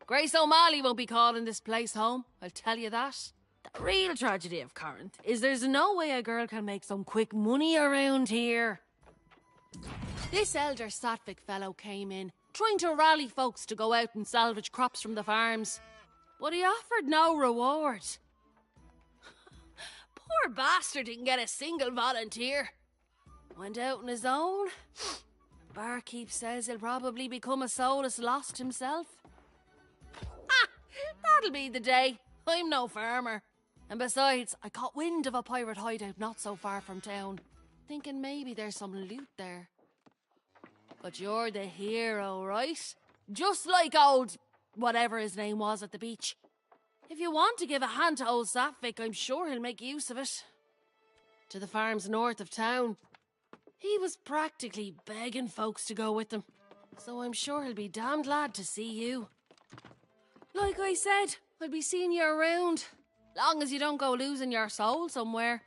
Grace O'Malley won't be calling this place home, I'll tell you that. The real tragedy of Corinth is there's no way a girl can make some quick money around here. This elder Sattvic fellow came in, trying to rally folks to go out and salvage crops from the farms. But he offered no reward. Poor bastard didn't get a single volunteer. Went out on his own. Barkeep says he'll probably become a soulless lost himself. That'll be the day. I'm no farmer. And besides, I caught wind of a pirate hideout not so far from town, thinking maybe there's some loot there. But you're the hero, right? Just like old whatever his name was at the beach. If you want to give a hand to old Sattvic, I'm sure he'll make use of it. To the farms north of town. He was practically begging folks to go with him, so I'm sure he'll be damn glad to see you. Like I said, I'll be seeing you around, long as you don't go losing your soul somewhere.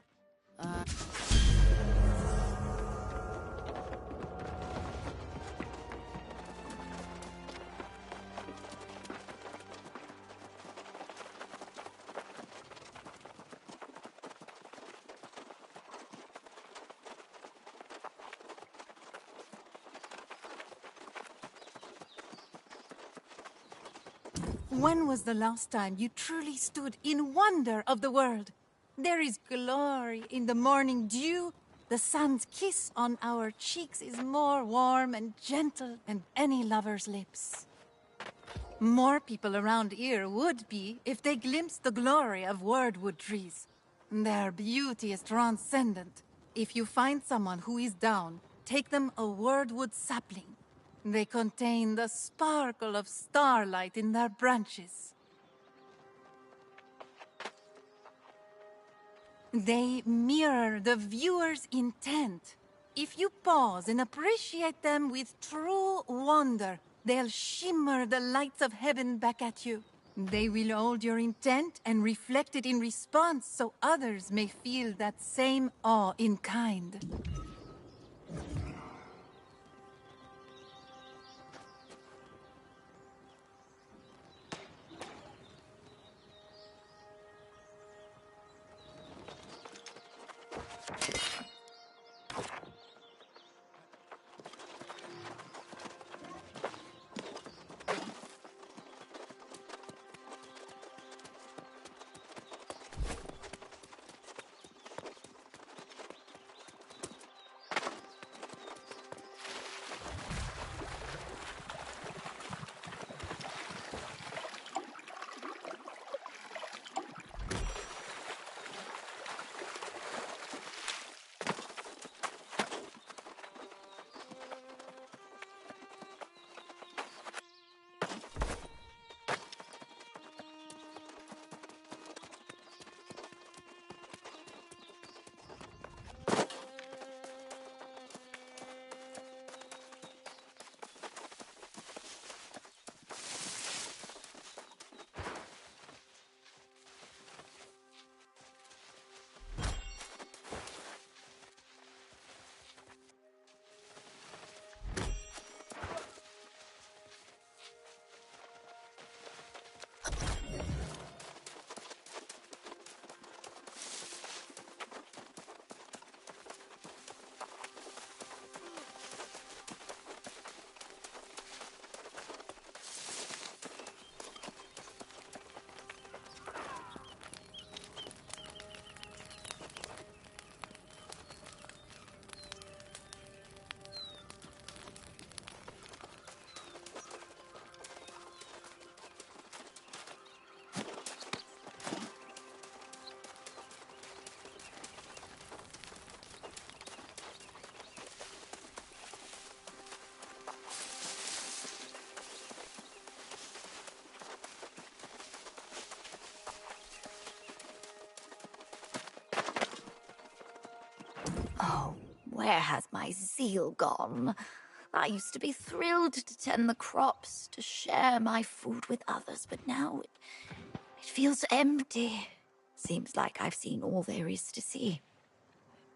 When was the last time you truly stood in wonder of the world? There is glory in the morning dew. The sun's kiss on our cheeks is more warm and gentle than any lover's lips. More people around here would be if they glimpsed the glory of wordwood trees. Their beauty is transcendent. If you find someone who is down, take them a wordwood sapling. They contain the sparkle of starlight in their branches. They mirror the viewer's intent. If you pause and appreciate them with true wonder, they'll shimmer the lights of heaven back at you. They will hold your intent and reflect it in response so others may feel that same awe in kind. Oh, where has my zeal gone? I used to be thrilled to tend the crops, to share my food with others, but now it feels empty. Seems like I've seen all there is to see.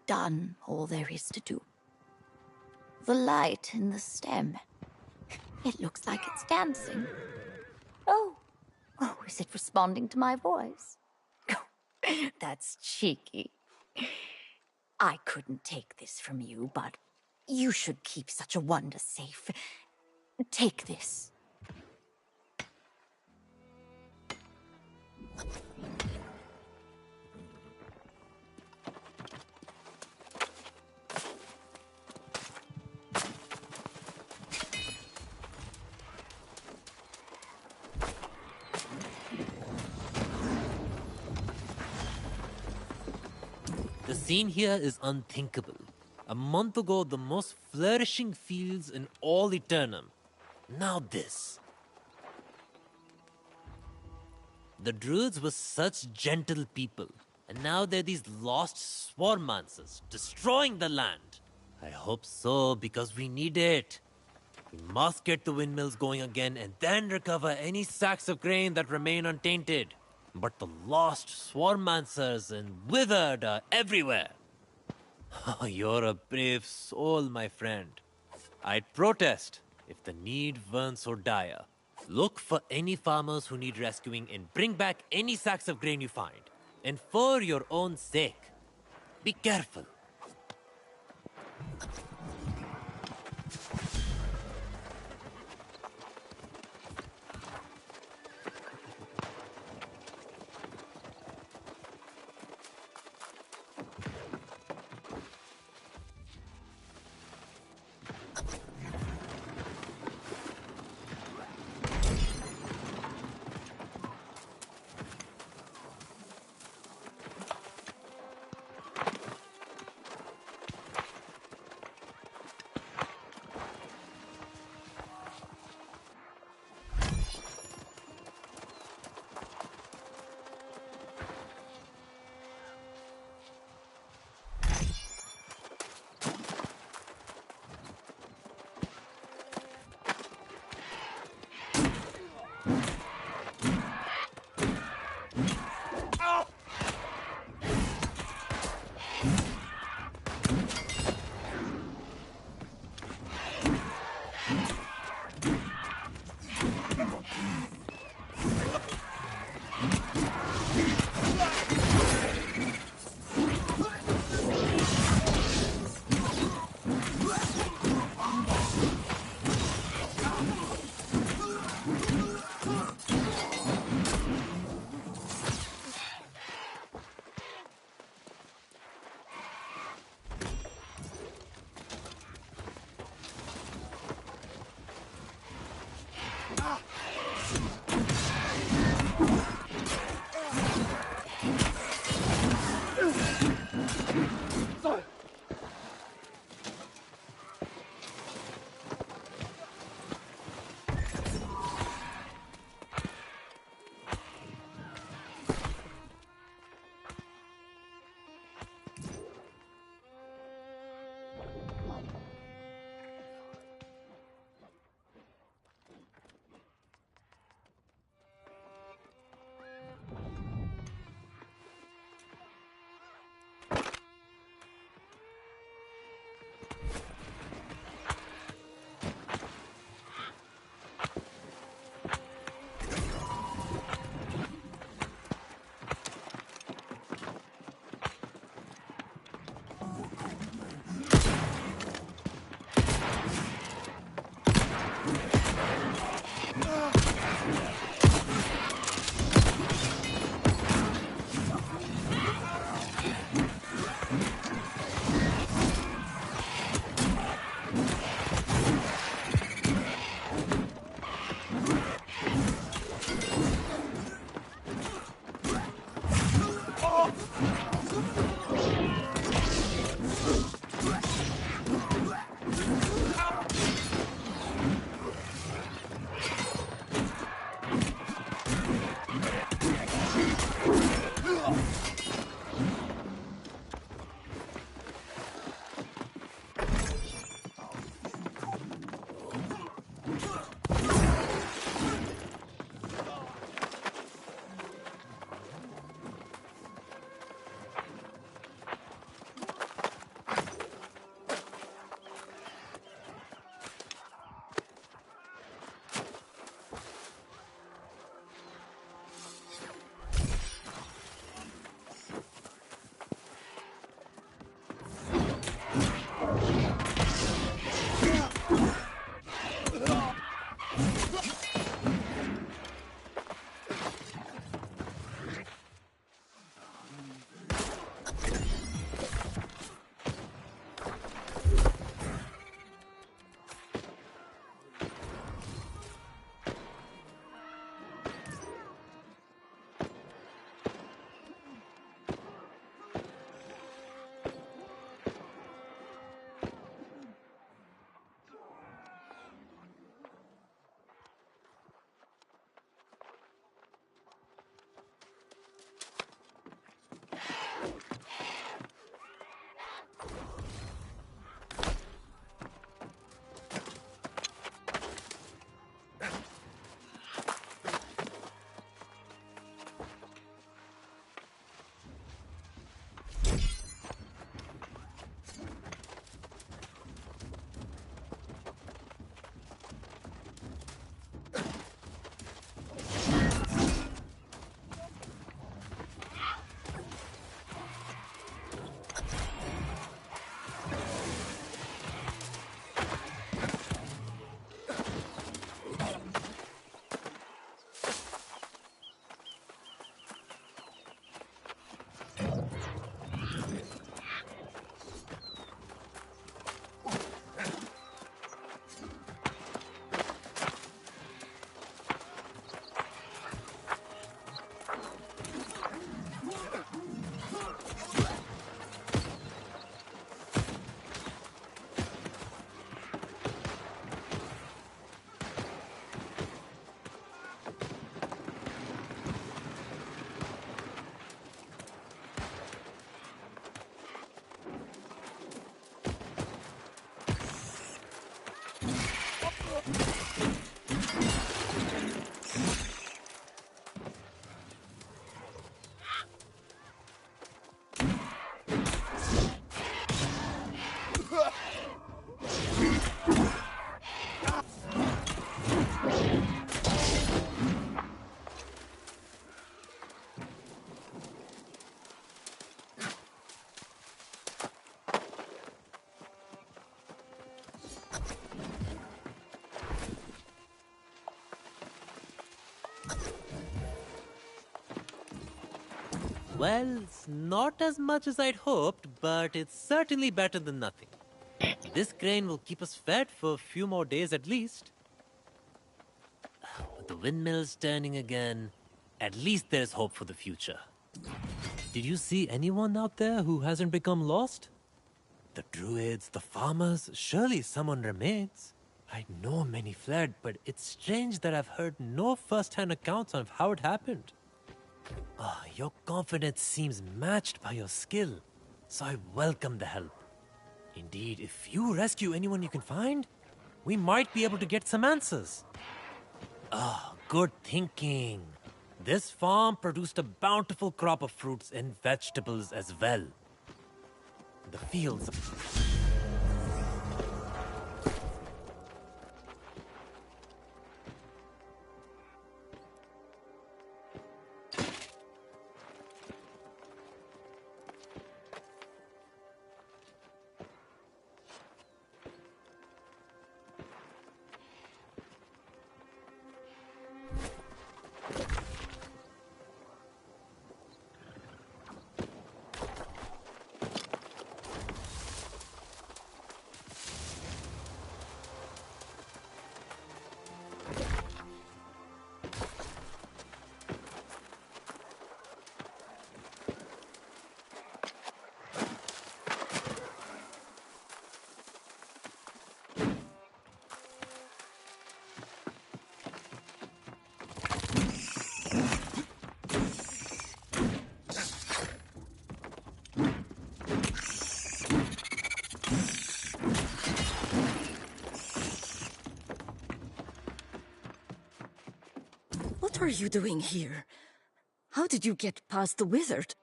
Done all there is to do. The light in the stem. It looks like it's dancing. Oh, is it responding to my voice? That's cheeky. I couldn't take this from you, but you should keep such a wonder safe. Take this. The scene here is unthinkable. A month ago, the most flourishing fields in all Aeternum. Now this. The druids were such gentle people, and now they're these lost swarmancers, destroying the land. I hope so, because we need it. We must get the windmills going again and then recover any sacks of grain that remain untainted. But the lost swarmancers and withered are everywhere. Oh, you're a brave soul, my friend. I'd protest if the need weren't so dire. Look for any farmers who need rescuing and bring back any sacks of grain you find. And for your own sake, be careful. Well, it's not as much as I'd hoped, but it's certainly better than nothing. This grain will keep us fed for a few more days at least. With the windmills turning again, at least there's hope for the future. Did you see anyone out there who hasn't become lost? The druids, the farmers, surely someone remains. I know many fled, but it's strange that I've heard no first-hand accounts of how it happened. Your confidence seems matched by your skill, so I welcome the help. Indeed, if you rescue anyone you can find, we might be able to get some answers. Good thinking. This farm produced a bountiful crop of fruits and vegetables as well. The fields... What are you doing here? How did you get past the wizard?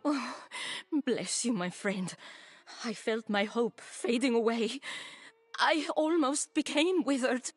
Oh, bless you, my friend. I felt my hope fading away. I almost became withered.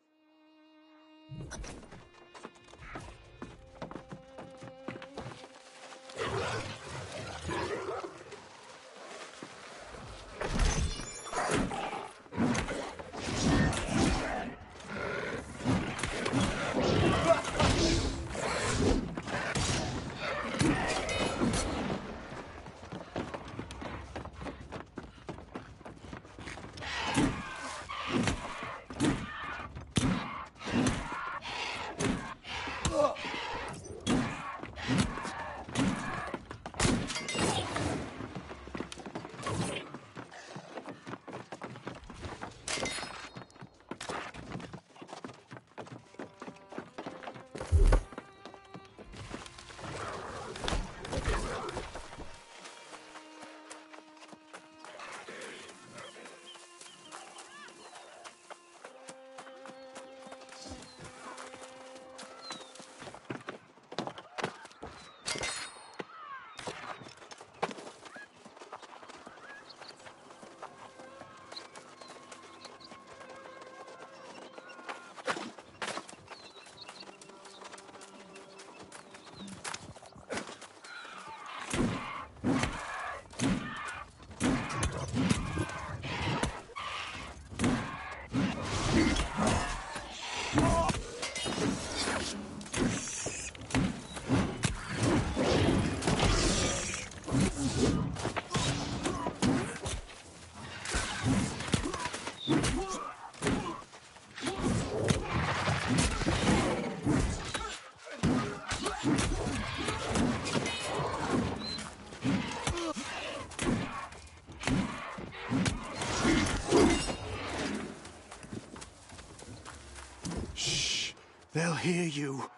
They'll hear you.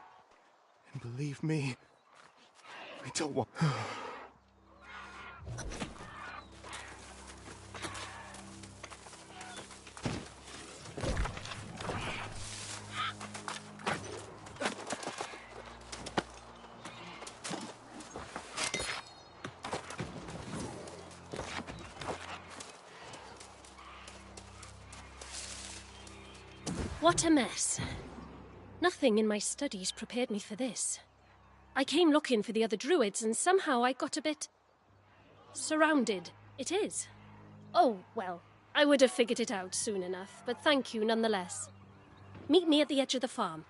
And believe me, I don't want... What a mess. Nothing in my studies prepared me for this. I came looking for the other druids and somehow I got a bit... surrounded. It is. Oh, well, I would have figured it out soon enough, but thank you nonetheless. Meet me at the edge of the farm.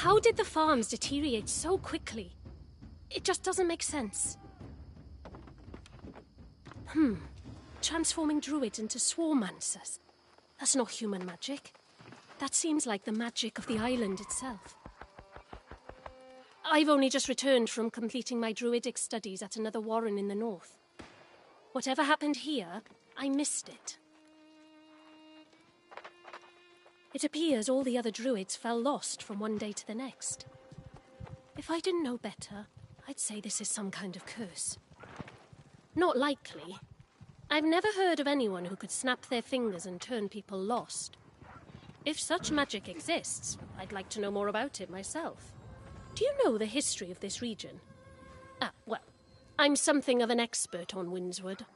How did the farms deteriorate so quickly? It just doesn't make sense. Transforming druids into swarmancers. That's not human magic. That seems like the magic of the island itself. I've only just returned from completing my druidic studies at another warren in the north. Whatever happened here, I missed it. It appears all the other druids fell lost from one day to the next. If I didn't know better, I'd say this is some kind of curse. Not likely. I've never heard of anyone who could snap their fingers and turn people lost. If such magic exists, I'd like to know more about it myself. Do you know the history of this region? Well, I'm something of an expert on Windswood.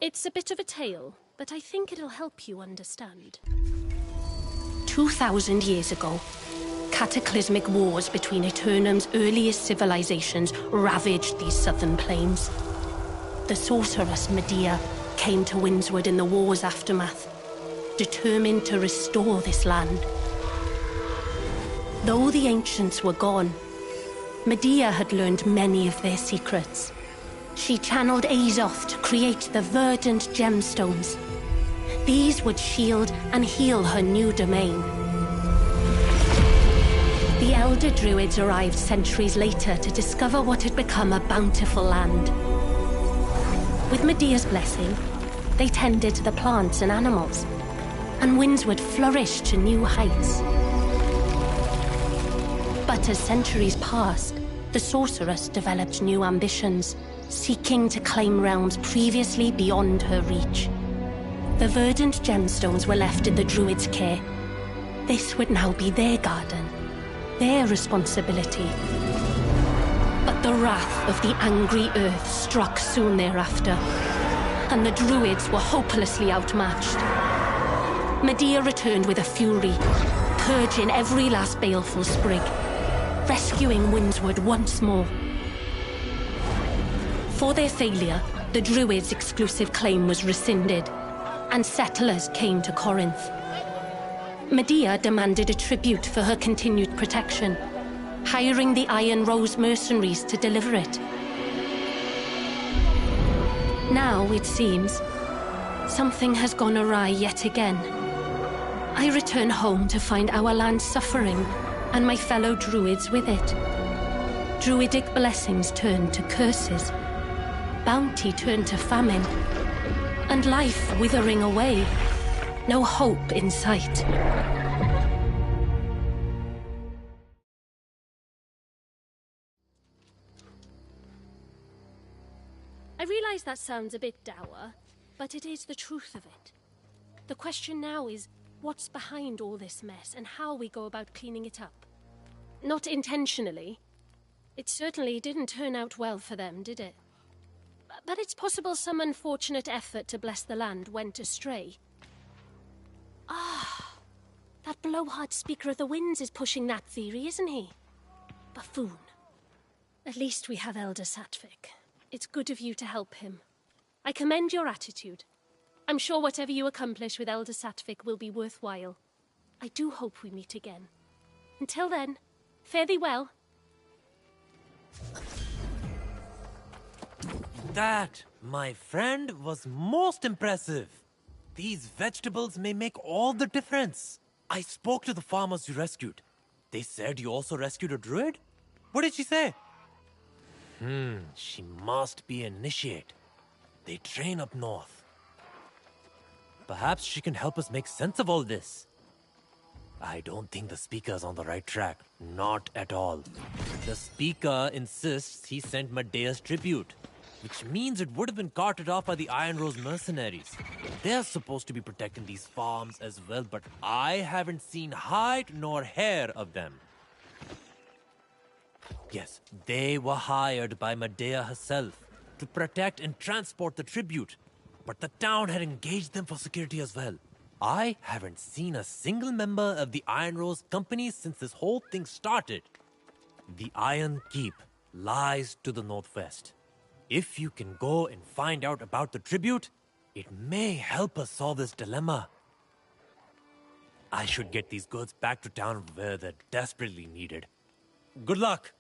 It's a bit of a tale, but I think it'll help you understand. 2,000 years ago, cataclysmic wars between Aeternum's earliest civilizations ravaged these southern plains. The sorceress Medea came to Windswood in the war's aftermath, determined to restore this land. Though the ancients were gone, Medea had learned many of their secrets. She channeled Azoth to create the verdant gemstones. These would shield and heal her new domain. The elder druids arrived centuries later to discover what had become a bountiful land. With Medea's blessing, they tended to the plants and animals, and Windswood flourished to new heights. But as centuries passed, the sorceress developed new ambitions, seeking to claim realms previously beyond her reach. The verdant gemstones were left in the druids' care. This would now be their garden, their responsibility. But the wrath of the angry earth struck soon thereafter, and the druids were hopelessly outmatched. Medea returned with a fury, purging every last baleful sprig, rescuing Windswood once more. For their failure, the druids' exclusive claim was rescinded, and settlers came to Corinth. Medea demanded a tribute for her continued protection, hiring the Iron Rose mercenaries to deliver it. Now, it seems, something has gone awry yet again. I return home to find our land suffering, and my fellow druids with it. Druidic blessings turned to curses, bounty turned to famine, and life withering away. No hope in sight. I realize that sounds a bit dour, but it is the truth of it. The question now is, what's behind all this mess and how we go about cleaning it up? Not intentionally. It certainly didn't turn out well for them, did it? But it's possible some unfortunate effort to bless the land went astray. That blowhard speaker of the winds is pushing that theory, isn't he? Buffoon. At least we have Elder Satvik. It's good of you to help him. I commend your attitude. I'm sure whatever you accomplish with Elder Satvik will be worthwhile. I do hope we meet again. Until then, fare thee well. That, my friend, was most impressive. These vegetables may make all the difference. I spoke to the farmers you rescued. They said you also rescued a druid? What did she say? She must be an initiate. They train up north. Perhaps she can help us make sense of all this. I don't think the speaker's on the right track. Not at all. The speaker insists he sent Medea's tribute, which means it would have been carted off by the Iron Rose mercenaries. They're supposed to be protecting these farms as well, but I haven't seen hide nor hair of them. Yes, they were hired by Medea herself to protect and transport the tribute, but the town had engaged them for security as well. I haven't seen a single member of the Iron Rose company since this whole thing started. The Iron Keep lies to the northwest. If you can go and find out about the tribute, it may help us solve this dilemma. I should get these goods back to town where they're desperately needed. Good luck.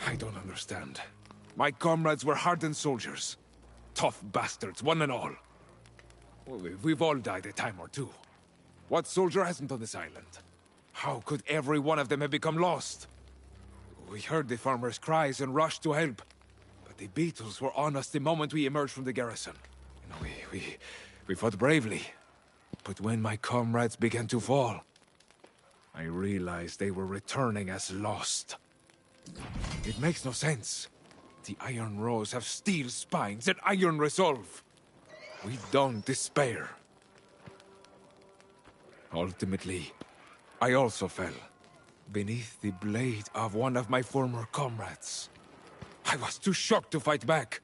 I don't understand. My comrades were hardened soldiers. Tough bastards, one and all. Well, we've all died a time or two. What soldier hasn't on this island? How could every one of them have become lost? We heard the farmers' cries and rushed to help. But the beetles were on us the moment we emerged from the garrison. You know, we fought bravely. But when my comrades began to fall, I realized they were returning as lost. It makes no sense. The Iron Rose have steel spines and iron resolve. We don't despair. Ultimately, I also fell beneath the blade of one of my former comrades. I was too shocked to fight back.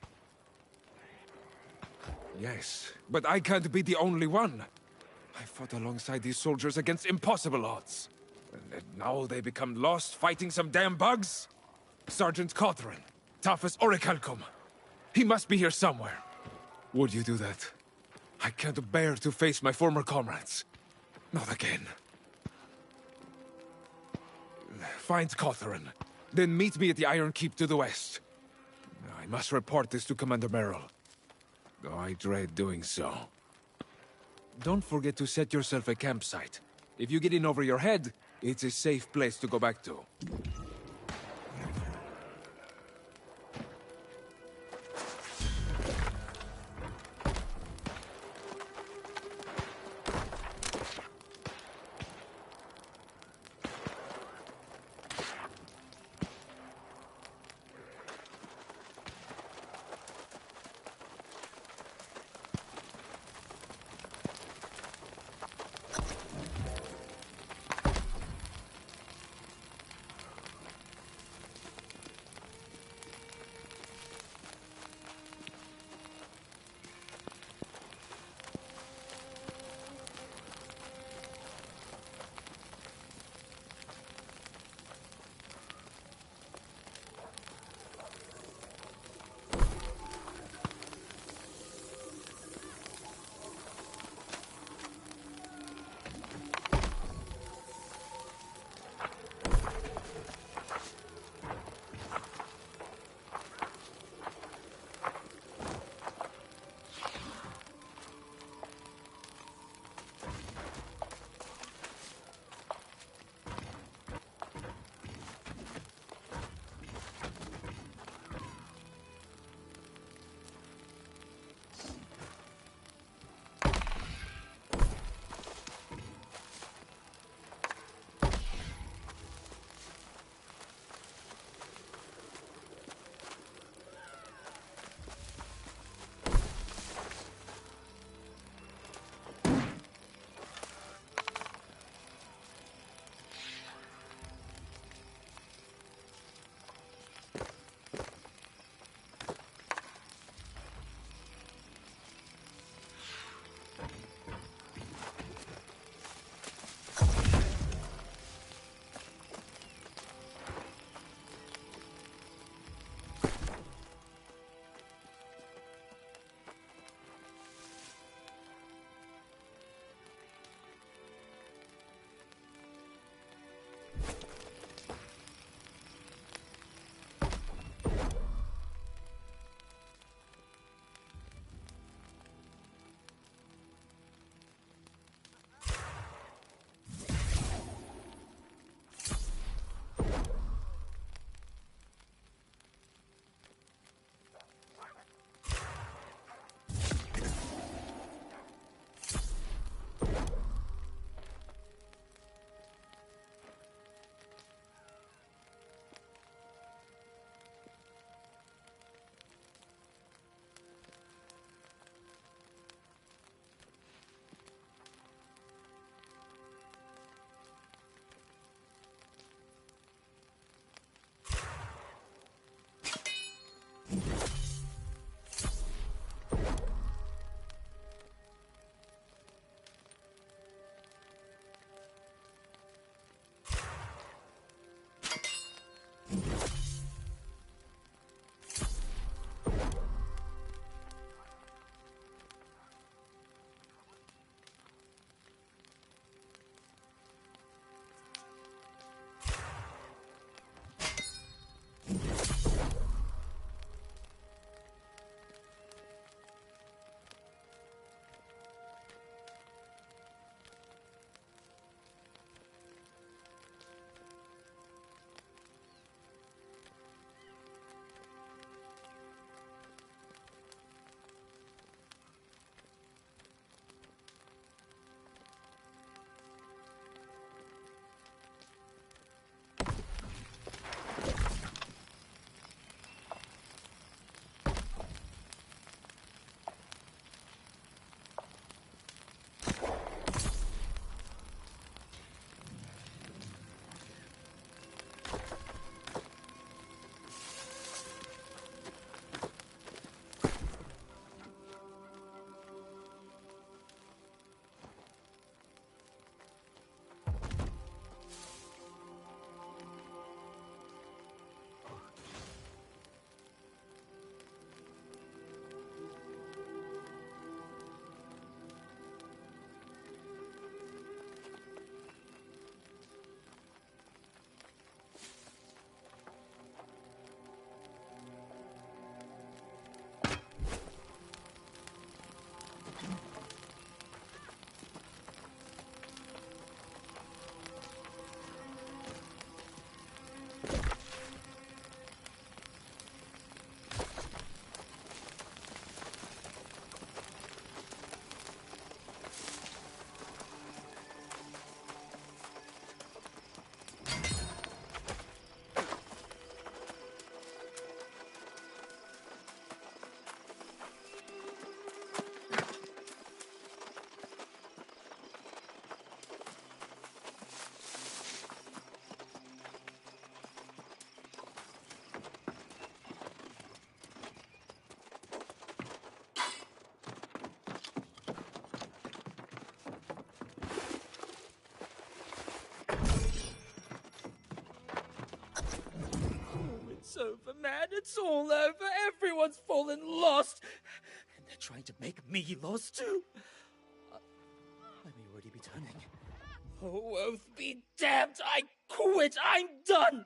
Yes, but I can't be the only one. I fought alongside these soldiers against impossible odds. And now they become lost fighting some damn bugs? Sergeant Cawthron, tough as Orichalcum. He must be here somewhere. Would you do that? I can't bear to face my former comrades. Not again. Find Cawthron, then meet me at the Iron Keep to the west. I must report this to Commander Merrill, though I dread doing so. Don't forget to set yourself a campsite. If you get in over your head, it's a safe place to go back to. over, man. It's all over. Everyone's fallen lost. And they're trying to make me lost, too. I may already be turning. Oh, oath be damned. I quit. I'm done.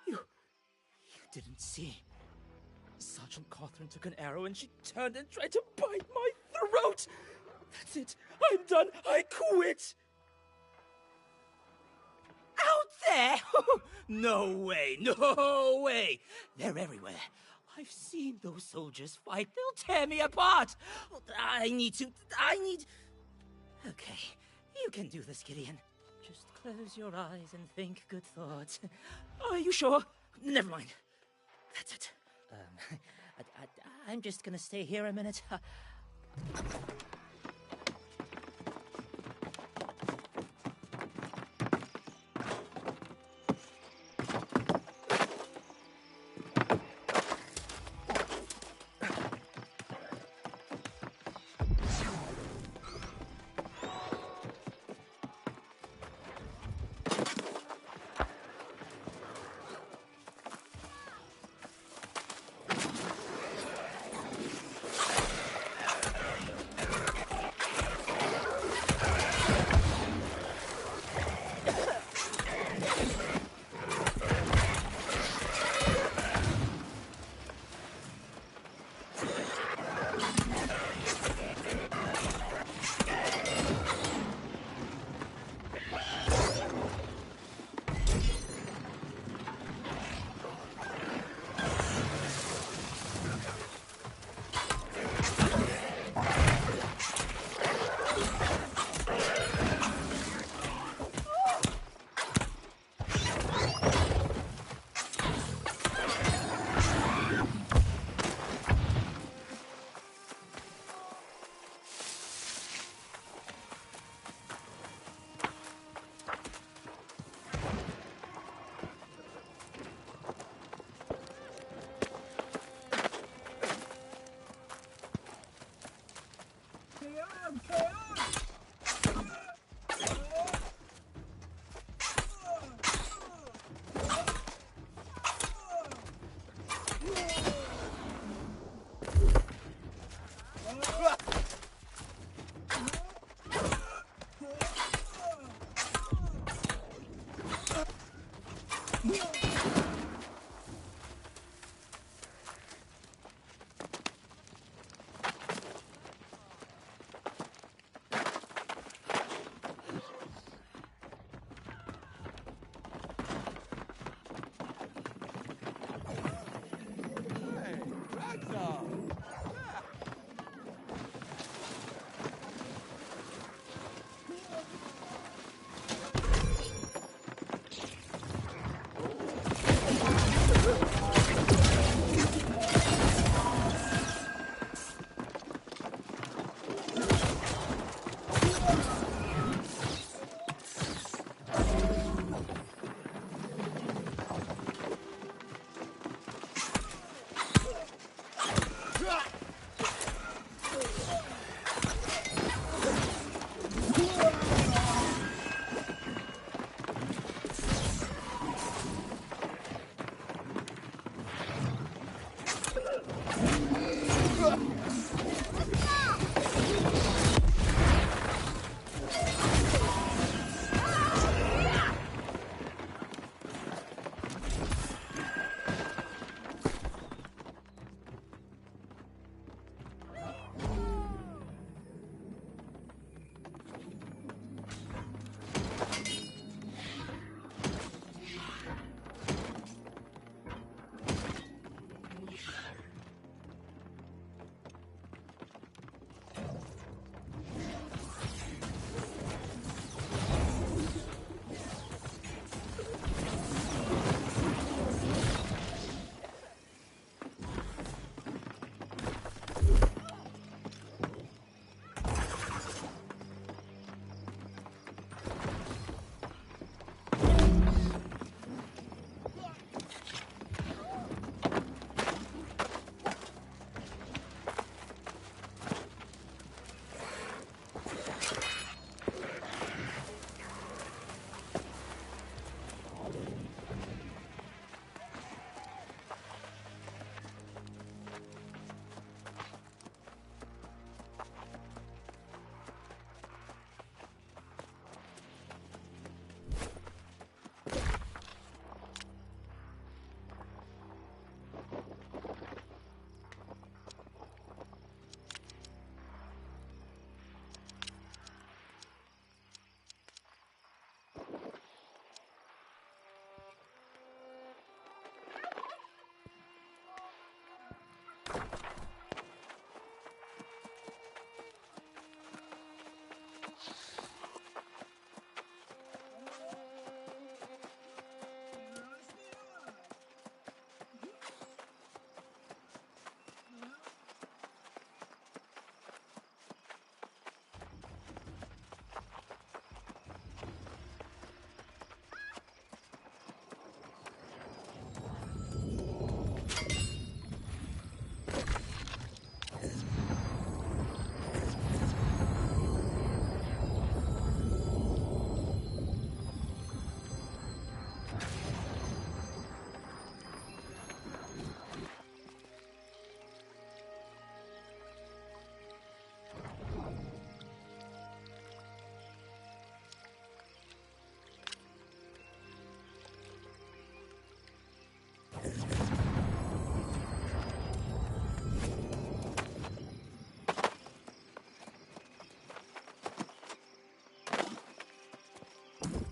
You didn't see. Sergeant Catherine took an arrow and she turned and tried to bite my throat. That's it. I'm done. I quit. Out there? No way. No way. They're everywhere. I've seen those soldiers fight. They'll tear me apart. I need... Okay. You can do this, Gideon. Just close your eyes and think good thoughts. Are you sure? Never mind. That's it. I'm just gonna stay here a minute.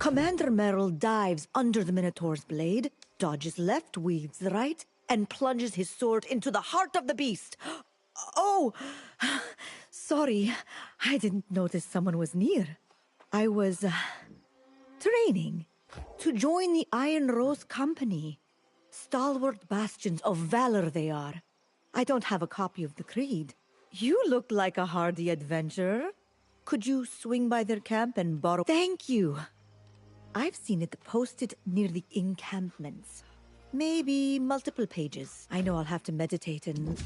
Commander Merrill dives under the Minotaur's blade, dodges left, weaves right, and plunges his sword into the heart of the beast. Oh, sorry. I didn't notice someone was near. I was training to join the Iron Rose Company. Stalwart bastions of valor they are. I don't have a copy of the creed. You look like a hardy adventurer. Could you swing by their camp and borrow? Thank you. I've seen it posted near the encampments. Maybe multiple pages. I know I'll have to meditate and...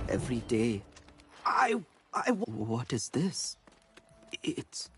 Every day. What is this? It's...